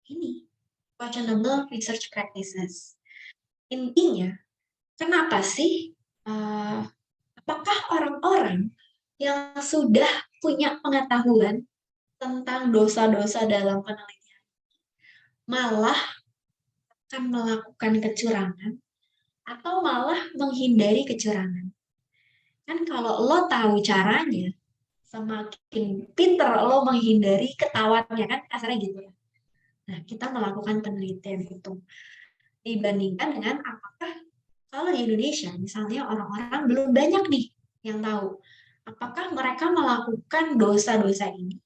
ini, questionable research practices. Intinya, kenapa sih, apakah orang-orang yang sudah punya pengetahuan tentang dosa-dosa dalam penelitian malah akan melakukan kecurangan atau malah menghindari kecurangan? Kan kalau lo tahu caranya, semakin pinter lo menghindari ketahuannya, kan kasarnya gitu ya. Nah, kita melakukan penelitian itu dibandingkan dengan apakah kalau di Indonesia misalnya orang-orang belum banyak nih yang tahu apakah mereka melakukan dosa-dosa ini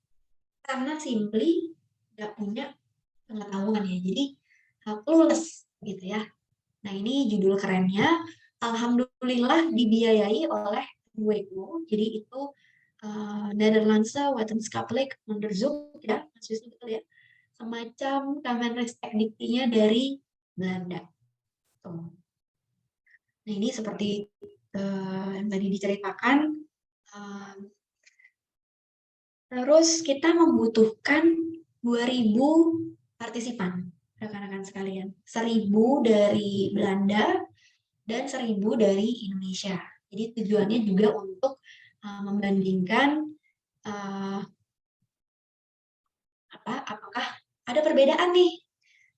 karena simply nggak punya pengetahuan ya, jadi clueless gitu ya. Nah, ini judul kerennya, alhamdulillah dibiayai oleh WEGO, jadi itu Nederlandse Wetenschappelijk Onderzoek ya, Mas Wisnu betul ya, semacam Kemenristek Diktinya dari Belanda. Tuh. Nah, ini seperti yang tadi diceritakan. Terus kita membutuhkan 2.000 partisipan, rekan-rekan sekalian. 1.000 dari Belanda dan 1.000 dari Indonesia. Jadi tujuannya juga untuk membandingkan apakah ada perbedaan nih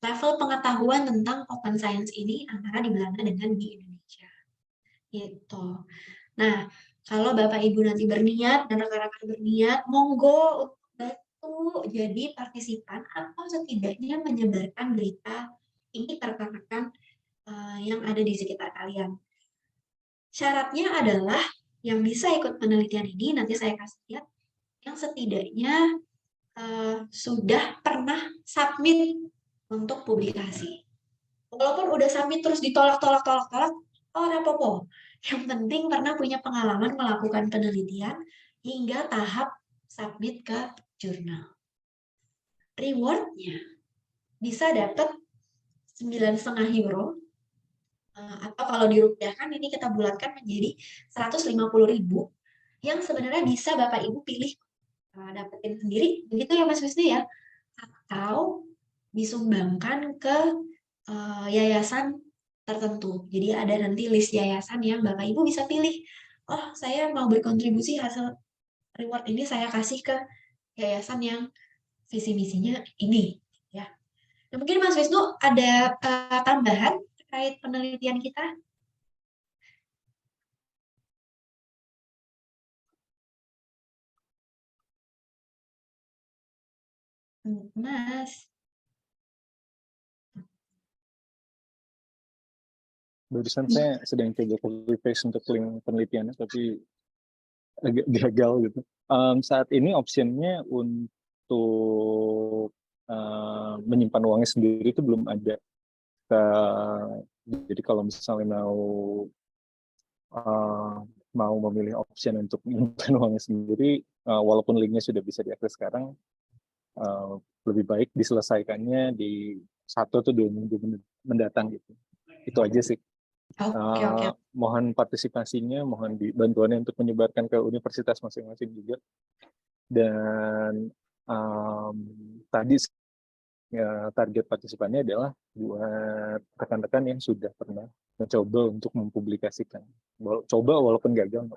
level pengetahuan tentang open science ini antara di Belanda dengan di Indonesia. Gitu. Nah, kalau Bapak Ibu nanti berniat dan rekan-rekan berniat, monggo untuk bantu jadi partisipan atau setidaknya menyebarkan berita ini ke rekan-rekan yang ada di sekitar kalian. Syaratnya adalah yang bisa ikut penelitian ini, nanti saya kasih lihat, yang setidaknya sudah pernah submit untuk publikasi. Walaupun udah submit terus ditolak-tolak, oh apa-apa. Yang penting pernah punya pengalaman melakukan penelitian hingga tahap submit ke jurnal. Rewardnya bisa dapat 9,5 euro, atau kalau dirupiahkan ini kita bulatkan menjadi 150.000, yang sebenarnya bisa Bapak Ibu pilih dapetin sendiri, begitu ya Mas Wisnu ya, atau disumbangkan ke yayasan tertentu. Jadi ada nanti list yayasan yang Bapak Ibu bisa pilih. Oh, saya mau berkontribusi hasil reward ini saya kasih ke yayasan yang visi misinya ini, ya. Nah, mungkin Mas Wisnu ada tambahan terkait penelitian kita? Mas. Barusan saya sedang coba copy paste untuk link penelitiannya, tapi agak gagal gitu. Saat ini optionnya untuk menyimpan uangnya sendiri itu belum ada. Jadi kalau misalnya mau memilih option untuk menyimpan uangnya sendiri, walaupun linknya sudah bisa diakses sekarang, lebih baik diselesaikannya di 1 atau 2 minggu mendatang gitu. Itu aja sih. Oke. Mohon partisipasinya, mohon bantuannya untuk menyebarkan ke universitas masing-masing juga. Dan tadi target partisipannya adalah buat rekan-rekan yang sudah pernah mencoba untuk mempublikasikan. Coba walaupun gagal,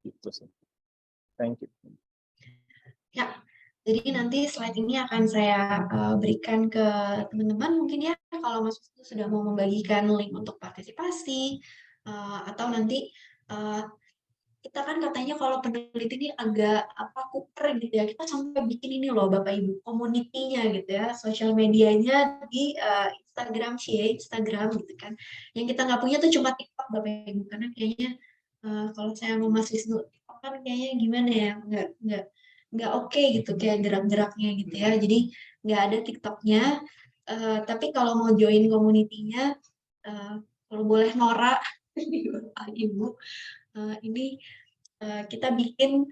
gitu sih. Thank you. Ya, jadi nanti slide ini akan saya berikan ke teman-teman mungkin ya, kalau Mas Wisnu sudah mau membagikan link untuk partisipasi, atau nanti kita kan katanya kalau peneliti ini agak pinter gitu ya, kita sampai bikin ini loh Bapak Ibu, community-nya gitu ya, sosial medianya di Instagram gitu kan. Yang kita nggak punya tuh cuma TikTok Bapak Ibu, karena kayaknya kalau saya mau Mas Wisnu TikTok kan kayaknya gimana ya, nggak oke gitu kayak gerak-geraknya gitu ya. Jadi nggak ada TikToknya. Tapi kalau mau join community-nya, kalau boleh norak Bapak Ibu, ini kita bikin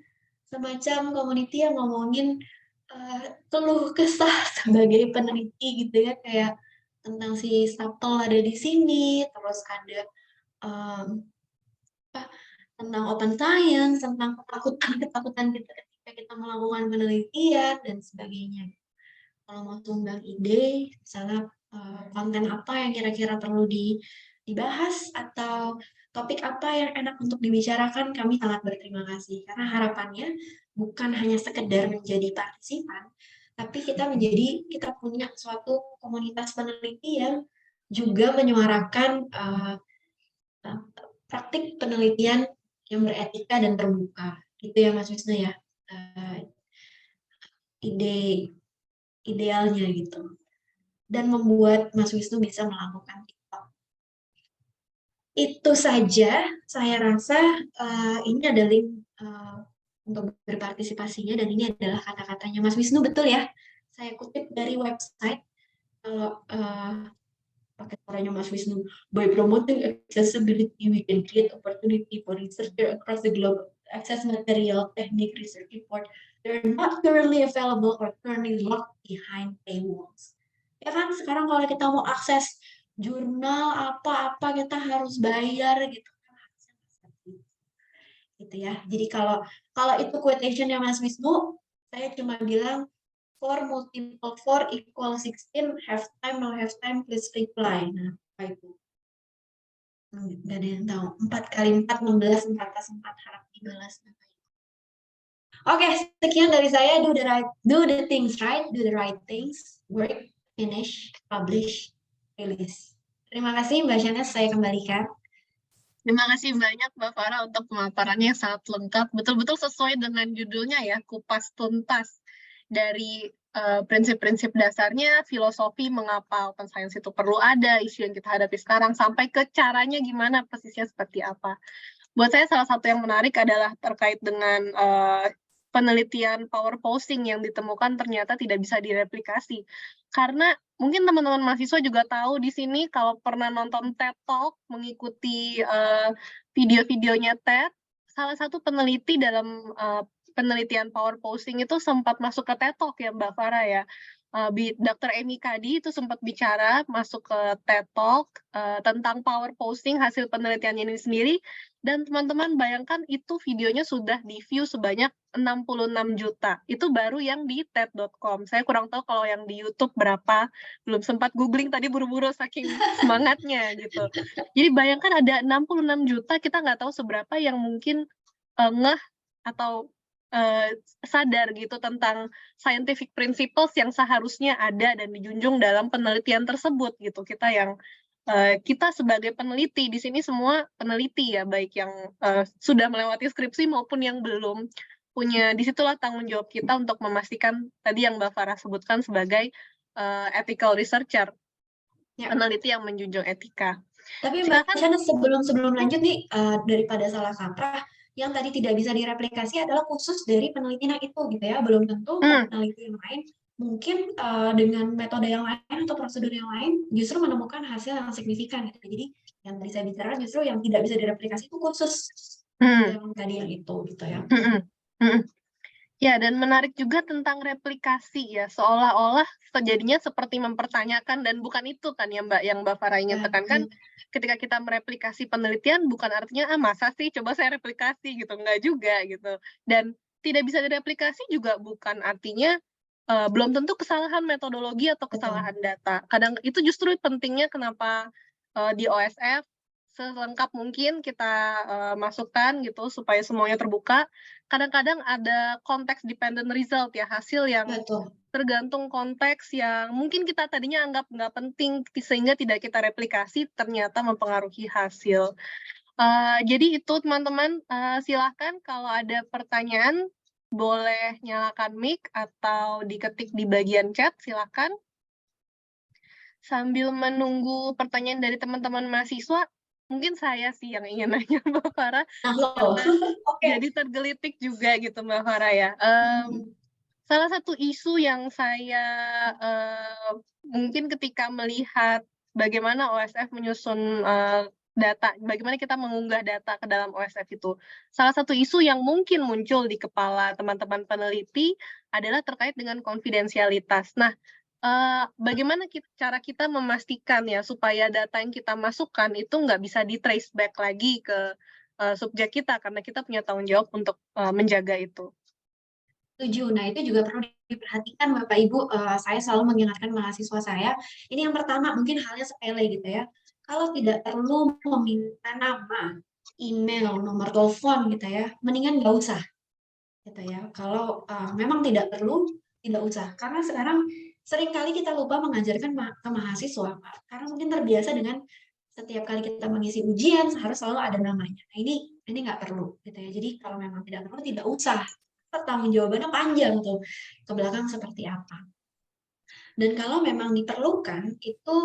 semacam community yang ngomongin keluh kesah sebagai peneliti gitu ya, kayak tentang si Stapel ada di sini, terus ada apa, tentang open science, tentang ketakutan kita ketika kita melakukan penelitian dan sebagainya. Kalau mau sumbang ide, misalnya konten apa yang kira-kira perlu dibahas atau topik apa yang enak untuk dibicarakan, kami sangat berterima kasih. Karena harapannya bukan hanya sekedar menjadi partisipan, tapi kita punya suatu komunitas peneliti yang juga menyuarakan praktik penelitian yang beretika dan terbuka. Gitu ya Mas Wisnu ya. Ide idealnya gitu. Dan membuat Mas Wisnu bisa melakukan TikTok. Itu saja, saya rasa ini ada link untuk berpartisipasinya, dan ini adalah kata-katanya Mas Wisnu, betul ya? Saya kutip dari website, kalau pakai suaranya Mas Wisnu. By promoting accessibility, we can create opportunity for researchers across the globe. Access material, technique, research report, they're not currently available or currently locked behind paywalls. Ya kan, sekarang kalau kita mau akses jurnal apa-apa kita harus bayar gitu kan, gitu ya. Jadi kalau itu quotation-nya Mas Wisnu, saya cuma bilang 4 multiple 4 equal 16, have time, no have time, please reply. Nah, apa itu? Nggak ada yang tahu. 4 kali 4, 16, 4 plus 4, harap dibalas. Oke, sekian dari saya. Do the things right, do the right things, work, finish, publish, release. Terima kasih Mbak Shanes, saya kembalikan. Terima kasih banyak Mbak Farah untuk pemaparannya yang sangat lengkap. Betul-betul sesuai dengan judulnya ya, kupas tuntas dari prinsip-prinsip dasarnya, filosofi mengapa open science itu perlu ada, isu yang kita hadapi sekarang, sampai ke caranya gimana, persisnya seperti apa. Buat saya salah satu yang menarik adalah terkait dengan penelitian power posing yang ditemukan ternyata tidak bisa direplikasi. Karena mungkin teman-teman mahasiswa juga tahu di sini kalau pernah nonton TED Talk, mengikuti video-videonya TED, salah satu peneliti dalam penelitian power posing itu sempat masuk ke TED Talk ya Mbak Farah ya. Dr. Amy Cuddy itu sempat bicara masuk ke TED Talk tentang power posing hasil penelitiannya ini sendiri, dan teman-teman bayangkan itu videonya sudah di-view sebanyak 66 juta. Itu baru yang di TED.com. Saya kurang tahu kalau yang di YouTube berapa, belum sempat googling tadi buru-buru saking semangatnya gitu. Jadi bayangkan ada 66 juta, kita nggak tahu seberapa yang mungkin ngeh atau sadar gitu tentang scientific principles yang seharusnya ada dan dijunjung dalam penelitian tersebut gitu. Kita sebagai peneliti di sini semua peneliti ya, baik yang sudah melewati skripsi maupun yang belum, punya disitulah tanggung jawab kita untuk memastikan tadi yang Mbak Farah sebutkan sebagai ethical researcher, peneliti yang menjunjung etika. Tapi Mbak Shana, sebelum lanjut nih, daripada salah kaprah, yang tadi tidak bisa direplikasi adalah khusus dari penelitian itu gitu ya, belum tentu peneliti yang lain mungkin dengan metode yang lain atau prosedur yang lain justru menemukan hasil yang signifikan gitu. Jadi yang tadi saya bicarakan justru yang tidak bisa direplikasi itu khusus yang tadi yang itu gitu ya. Ya, dan menarik juga tentang replikasi ya, seolah-olah terjadinya seperti mempertanyakan, dan bukan itu kan ya Mbak, yang Mbak Farah ingin tekankan, ketika kita mereplikasi penelitian bukan artinya, masa sih coba saya replikasi gitu, enggak juga gitu. Dan tidak bisa direplikasi juga bukan artinya belum tentu kesalahan metodologi atau kesalahan data. Kadang itu justru pentingnya kenapa di OSF selengkap mungkin kita masukkan gitu supaya semuanya terbuka. Kadang-kadang ada konteks dependent result ya, hasil yang tergantung konteks yang mungkin kita tadinya anggap nggak penting sehingga tidak kita replikasi, ternyata mempengaruhi hasil. Jadi itu teman-teman, silahkan kalau ada pertanyaan boleh nyalakan mic atau diketik di bagian chat, silakan. Sambil menunggu pertanyaan dari teman-teman mahasiswa, mungkin saya sih yang ingin nanya Mbak Farah, karena jadi tergelitik juga gitu Mbak Farah ya. Salah satu isu yang saya mungkin ketika melihat bagaimana OSF menyusun data, bagaimana kita mengunggah data ke dalam OSF itu. Salah satu isu yang mungkin muncul di kepala teman-teman peneliti adalah terkait dengan konfidensialitas. Nah, bagaimana cara kita memastikan ya supaya data yang kita masukkan itu nggak bisa di-trace back lagi ke subjek kita, karena kita punya tanggung jawab untuk menjaga itu. Setuju. Nah, itu juga perlu diperhatikan Bapak Ibu. Saya selalu mengingatkan mahasiswa saya, ini yang pertama mungkin halnya sepele gitu ya. Kalau tidak perlu meminta nama, email, nomor telepon gitu ya, mendingan nggak usah gitu ya. Kalau memang tidak perlu, tidak usah. Karena sekarang seringkali kita lupa mengajarkan ke mahasiswa, Pak. Karena mungkin terbiasa dengan setiap kali kita mengisi ujian harus selalu ada namanya. Nah, ini nggak perlu gitu ya. Jadi kalau memang tidak perlu, tidak usah. Pertanggungjawabannya panjang tuh ke belakang seperti apa. Dan kalau memang diperlukan, itu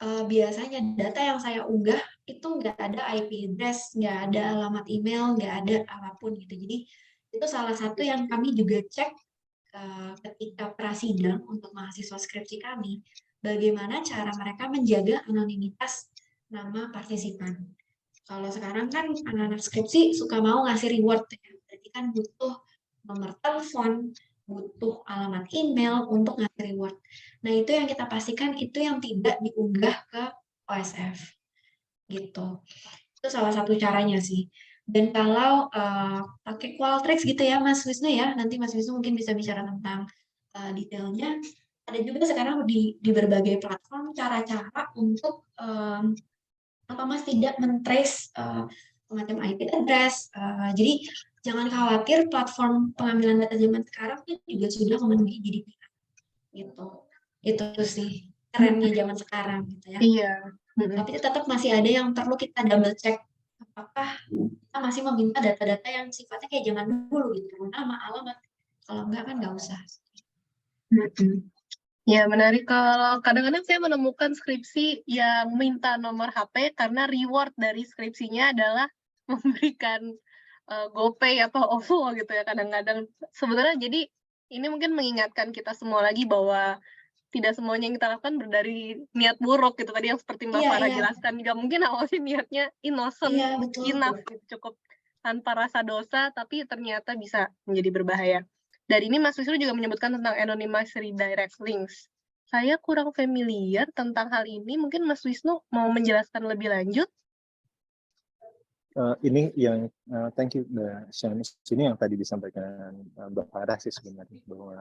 biasanya data yang saya unggah itu nggak ada IP address, nggak ada alamat email, nggak ada apapun gitu. Jadi itu salah satu yang kami juga cek ketika prasidang untuk mahasiswa skripsi kami, bagaimana cara mereka menjaga anonimitas nama partisipan. Kalau sekarang kan anak-anak skripsi suka mau ngasih reward ya, berarti kan butuh nomor telepon, butuh alamat email untuk ngasih reward. Nah, itu yang kita pastikan itu yang tidak diunggah ke OSF. Gitu. Itu salah satu caranya sih. Dan kalau pakai Qualtrics gitu ya Mas Wisnu ya, nanti Mas Wisnu mungkin bisa bicara tentang detailnya. Ada juga sekarang di berbagai platform cara-cara untuk apa Mas tidak men-trace semacam IP address. Jadi jangan khawatir, platform pengambilan data zaman sekarang juga sudah memenuhi GDPR gitu. Itu sih kerennya zaman sekarang gitu ya. Iya. Tapi tetap masih ada yang perlu kita double check, apakah kita masih meminta data-data yang sifatnya kayak zaman dulu gitu, nama, alamat. Kalau enggak kan nggak usah. Ya, menarik. Kalau kadang-kadang saya menemukan skripsi yang minta nomor HP karena reward dari skripsinya adalah memberikan GoPay atau OVO gitu ya kadang-kadang. Sebenarnya jadi ini mungkin mengingatkan kita semua lagi bahwa tidak semuanya yang kita lakukan dari niat buruk gitu. Tadi yang seperti Mbak Farah jelaskan, nggak mungkin awalnya niatnya innocent, enough, gitu, cukup tanpa rasa dosa, tapi ternyata bisa menjadi berbahaya. Dan ini Mas Wisnu juga menyebutkan tentang anonymous redirect links. Saya kurang familiar tentang hal ini. Mungkin Mas Wisnu mau menjelaskan lebih lanjut? Ini yang thank you Mbak Shanice. Ini yang tadi disampaikan Mbak Farah sih sebenarnya, bahwa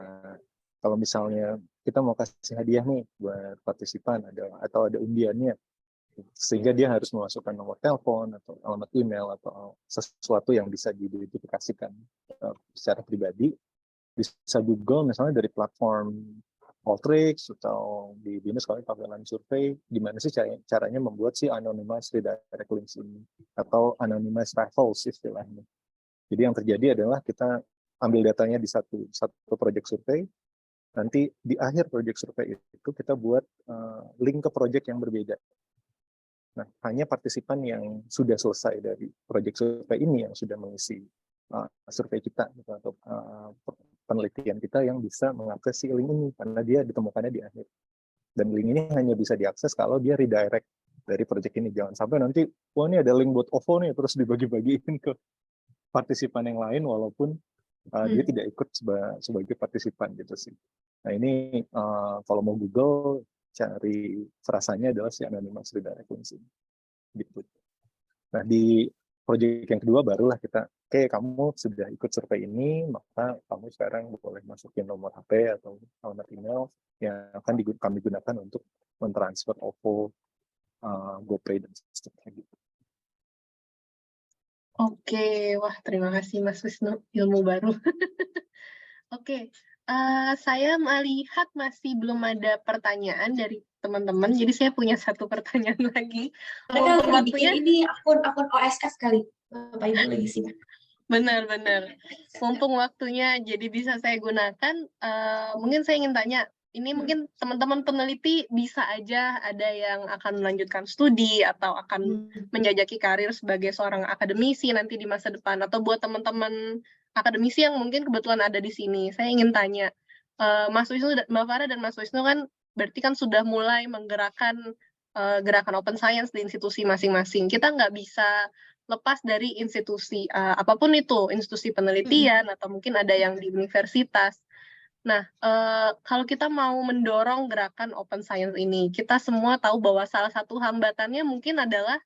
kalau misalnya kita mau kasih hadiah nih buat partisipan atau ada undiannya, sehingga dia harus memasukkan nomor telepon atau alamat email atau sesuatu yang bisa diidentifikasikan secara pribadi, bisa Google misalnya dari platform Qualtrics atau di BINUS kalau pakai Line Survey, gimana sih caranya membuat si anonymous redirect links ini atau anonymous raffles istilahnya. Jadi yang terjadi adalah kita ambil datanya di satu project survei, nanti di akhir project survei itu kita buat link ke project yang berbeda. Nah, hanya partisipan yang sudah selesai dari project survei ini yang sudah mengisi survei kita gitu, atau penelitian kita yang bisa mengakses si link ini karena dia ditemukannya di akhir. Dan link ini hanya bisa diakses kalau dia redirect dari project ini. Jangan sampai nanti, wah ini ada link buat OVO nih, terus dibagi-bagiin ke partisipan yang lain walaupun dia tidak ikut sebagai partisipan gitu sih. Nah ini kalau mau Google cari frasanya adalah si anonymous redirect links ini. Gitu. Nah di project yang kedua barulah kita, oke, kamu sudah ikut survei ini, maka kamu sekarang boleh masukin nomor HP atau alamat email yang akan kami gunakan untuk mentransfer OVO, GoPay, dan seterusnya gitu. Oke, wah terima kasih Mas Wisnu, ilmu baru. Oke, saya melihat masih belum ada pertanyaan dari teman-teman, jadi saya punya satu pertanyaan lagi. Mereka lagi bikin ini akun OSF kali, Bapak Ibu lagi sibuk. Benar-benar. Mumpung waktunya jadi bisa saya gunakan, mungkin saya ingin tanya, ini mungkin teman-teman peneliti bisa aja ada yang akan melanjutkan studi atau akan menjajaki karir sebagai seorang akademisi nanti di masa depan, atau buat teman-teman akademisi yang mungkin kebetulan ada di sini, saya ingin tanya, Mas Wisnu, Mbak Farah dan Mas Wisnu kan berarti kan sudah mulai menggerakkan gerakan open science di institusi masing-masing. Kita nggak bisa lepas dari institusi apapun itu, institusi penelitian atau mungkin ada yang di universitas. Nah, kalau kita mau mendorong gerakan open science ini, kita semua tahu bahwa salah satu hambatannya mungkin adalah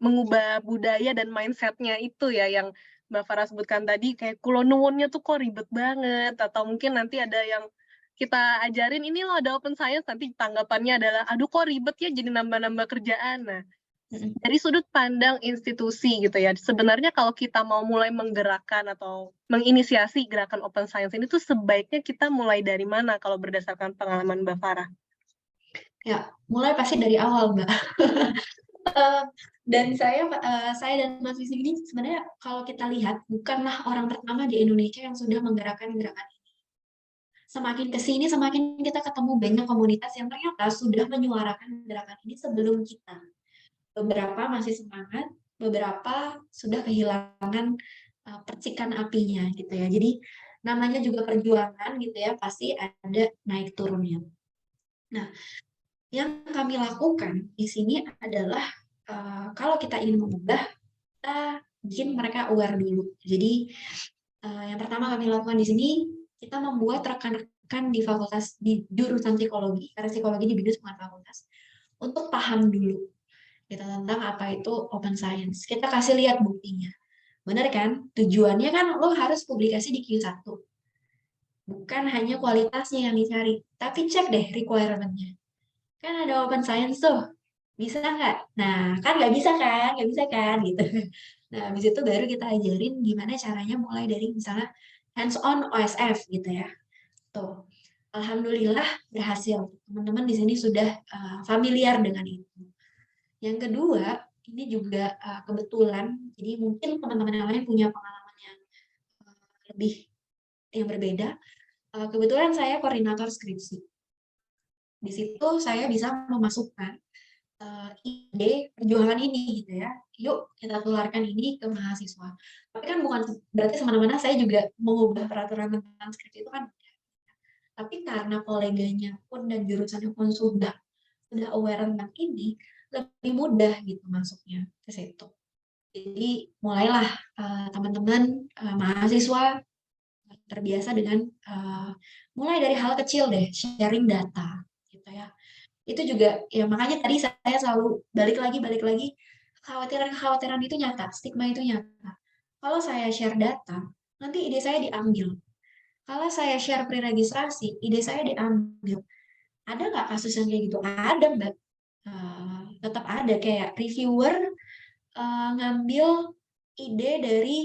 mengubah budaya dan mindset-nya itu ya, yang Mbak Farah sebutkan tadi, kayak kulo nuwunnya tuh kok ribet banget, atau mungkin nanti ada yang kita ajarin, ini loh ada open science, nanti tanggapannya adalah, aduh kok ribet ya, jadi nambah-nambah kerjaan. Nah, dari sudut pandang institusi gitu ya, sebenarnya kalau kita mau mulai menggerakkan atau menginisiasi gerakan open science ini tuh sebaiknya kita mulai dari mana kalau berdasarkan pengalaman Mbak Farah? Ya, mulai pasti dari awal, Mbak. Dan saya dan Mas Wisnu ini sebenarnya kalau kita lihat bukanlah orang pertama di Indonesia yang sudah menggerakkan gerakan ini. Semakin ke sini semakin kita ketemu banyak komunitas yang ternyata sudah menyuarakan gerakan ini sebelum kita. Beberapa masih semangat, beberapa sudah kehilangan percikan apinya gitu ya. Jadi namanya juga perjuangan gitu ya, pasti ada naik turunnya. Nah, yang kami lakukan di sini adalah kalau kita ingin mengubah, kita bikin mereka aware dulu. Jadi yang pertama kami lakukan di sini, kita membuat rekan-rekan di fakultas di jurusan psikologi, karena psikologi dibimbing semua fakultas, untuk paham dulu gitu tentang apa itu open science. Kita kasih lihat buktinya. Benar kan? Tujuannya kan lo harus publikasi di Q1. Bukan hanya kualitasnya yang dicari, tapi cek deh requirement-nya. Kan ada open science tuh, bisa nggak? Nah, kan nggak bisa kan, gitu. Nah, habis itu baru kita ajarin gimana caranya mulai dari misalnya hands-on OSF gitu ya. Tuh, alhamdulillah berhasil. Teman-teman di sini sudah familiar dengan itu. Yang kedua, ini juga kebetulan, jadi mungkin teman-teman yang lain punya pengalaman yang lebih yang berbeda. Kebetulan saya koordinator skripsi. Di situ saya bisa memasukkan ide perjuangan ini gitu ya. Yuk kita tularkan ini ke mahasiswa. Tapi kan bukan berarti semena-mena saya juga mengubah peraturan tentang skripsi itu kan. Tapi karena koleganya pun dan jurusannya pun sudah aware tentang ini, lebih mudah gitu masuknya ke situ. Jadi mulailah teman-teman mahasiswa terbiasa dengan mulai dari hal kecil deh, sharing data gitu ya. Itu juga ya makanya tadi saya selalu balik lagi kekhawatiran itu nyata, stigma itu nyata. Kalau saya share data, nanti ide saya diambil. Kalau saya share preregistrasi, ide saya diambil. Ada nggak kasus yang kayak gitu? Ada, Mbak. Tetap ada kayak reviewer ngambil ide dari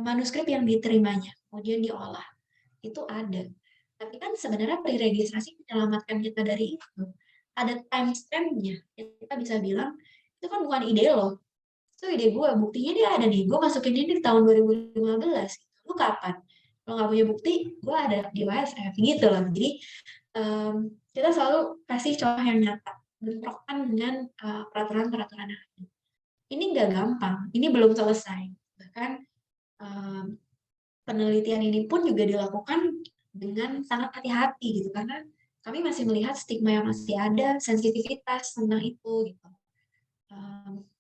manuskrip yang diterimanya, kemudian diolah. Itu ada. Tapi kan sebenarnya preregistrasi menyelamatkan kita dari itu. Ada timestamp-nya. Kita bisa bilang, itu kan bukan ide lo. Itu ide gue. Buktinya dia ada nih. Gue masukin ini di tahun 2015. Lu kapan? Kalau nggak punya bukti, gue ada di OSF. Gitu loh. Jadi, kita selalu kasih contoh yang nyata. Bentrokan dengan peraturan-peraturan yang ada. Ini nggak gampang. Ini belum selesai. Bahkan, penelitian ini pun juga dilakukan dengan sangat hati-hati gitu karena kami masih melihat stigma yang masih ada, sensitivitas tentang itu gitu.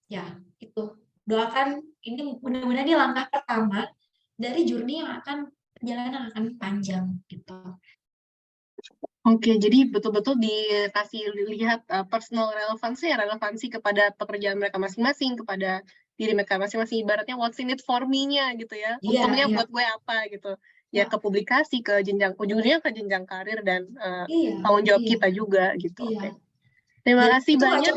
Ya itu doakan ini mudah-mudahan ini langkah pertama dari journey yang perjalanan akan panjang gitu. Oke, jadi betul-betul dikasih lihat personal relevansi kepada pekerjaan mereka masing-masing, kepada diri mereka masing-masing, ibaratnya what's in it for me-nya gitu ya, untungnya buat gue apa gitu. Ya ke publikasi, ke jenjang, ujungnya ke jenjang karir dan tanggung jawab kita juga gitu. Oke. Terima kasih banyak.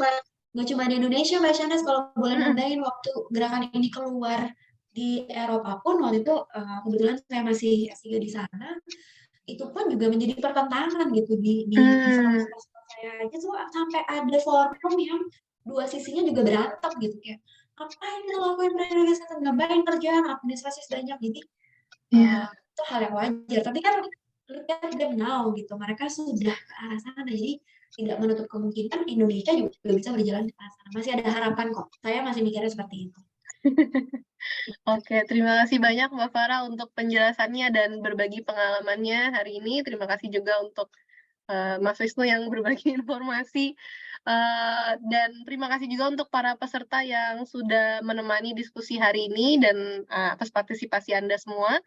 Nggak cuma di Indonesia, Mbak Shanes, kalau boleh nambahin waktu gerakan ini keluar di Eropa pun, waktu itu kebetulan saya masih S3 di sana, itu pun juga menjadi pertentangan gitu di fakultas saya aja tuh sampai ada forum yang dua sisinya juga berantem gitu ya. ngapain kita lakuin tenaga kesehatan, ngapain kerjaan administrasi sebanyak. Jadi itu hal yang wajar. Tapi kan look at them now gitu, mereka sudah ke arah sana. Jadi tidak menutup kemungkinan Indonesia juga bisa berjalan ke arah sana. Masih ada harapan kok. Saya masih mikirnya seperti itu. Oke, terima kasih banyak Mbak Farah untuk penjelasannya dan berbagi pengalamannya hari ini. Terima kasih juga untuk Mas Wisnu yang berbagi informasi. Dan terima kasih juga untuk para peserta yang sudah menemani diskusi hari ini dan atas partisipasi Anda semua.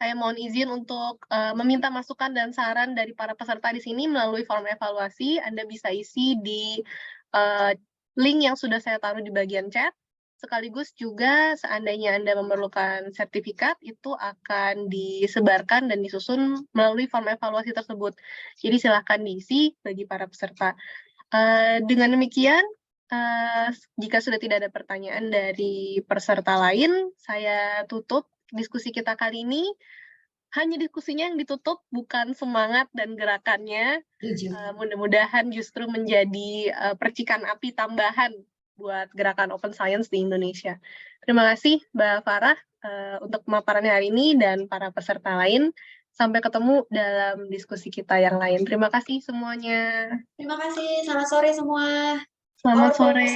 Saya mohon izin untuk meminta masukan dan saran dari para peserta di sini melalui form evaluasi. Anda bisa isi di link yang sudah saya taruh di bagian chat. Sekaligus juga seandainya Anda memerlukan sertifikat, itu akan disebarkan dan disusun melalui form evaluasi tersebut. Jadi silakan diisi bagi para peserta. Dengan demikian, jika sudah tidak ada pertanyaan dari peserta lain, saya tutup diskusi kita kali ini. Hanya diskusinya yang ditutup, bukan semangat dan gerakannya. Mudah-mudahan justru menjadi percikan api tambahan buat gerakan Open Science di Indonesia. Terima kasih Mbak Farah untuk pemaparannya hari ini dan para peserta lain. Sampai ketemu dalam diskusi kita yang lain. Terima kasih semuanya. Terima kasih. Selamat sore semua. Selamat sore.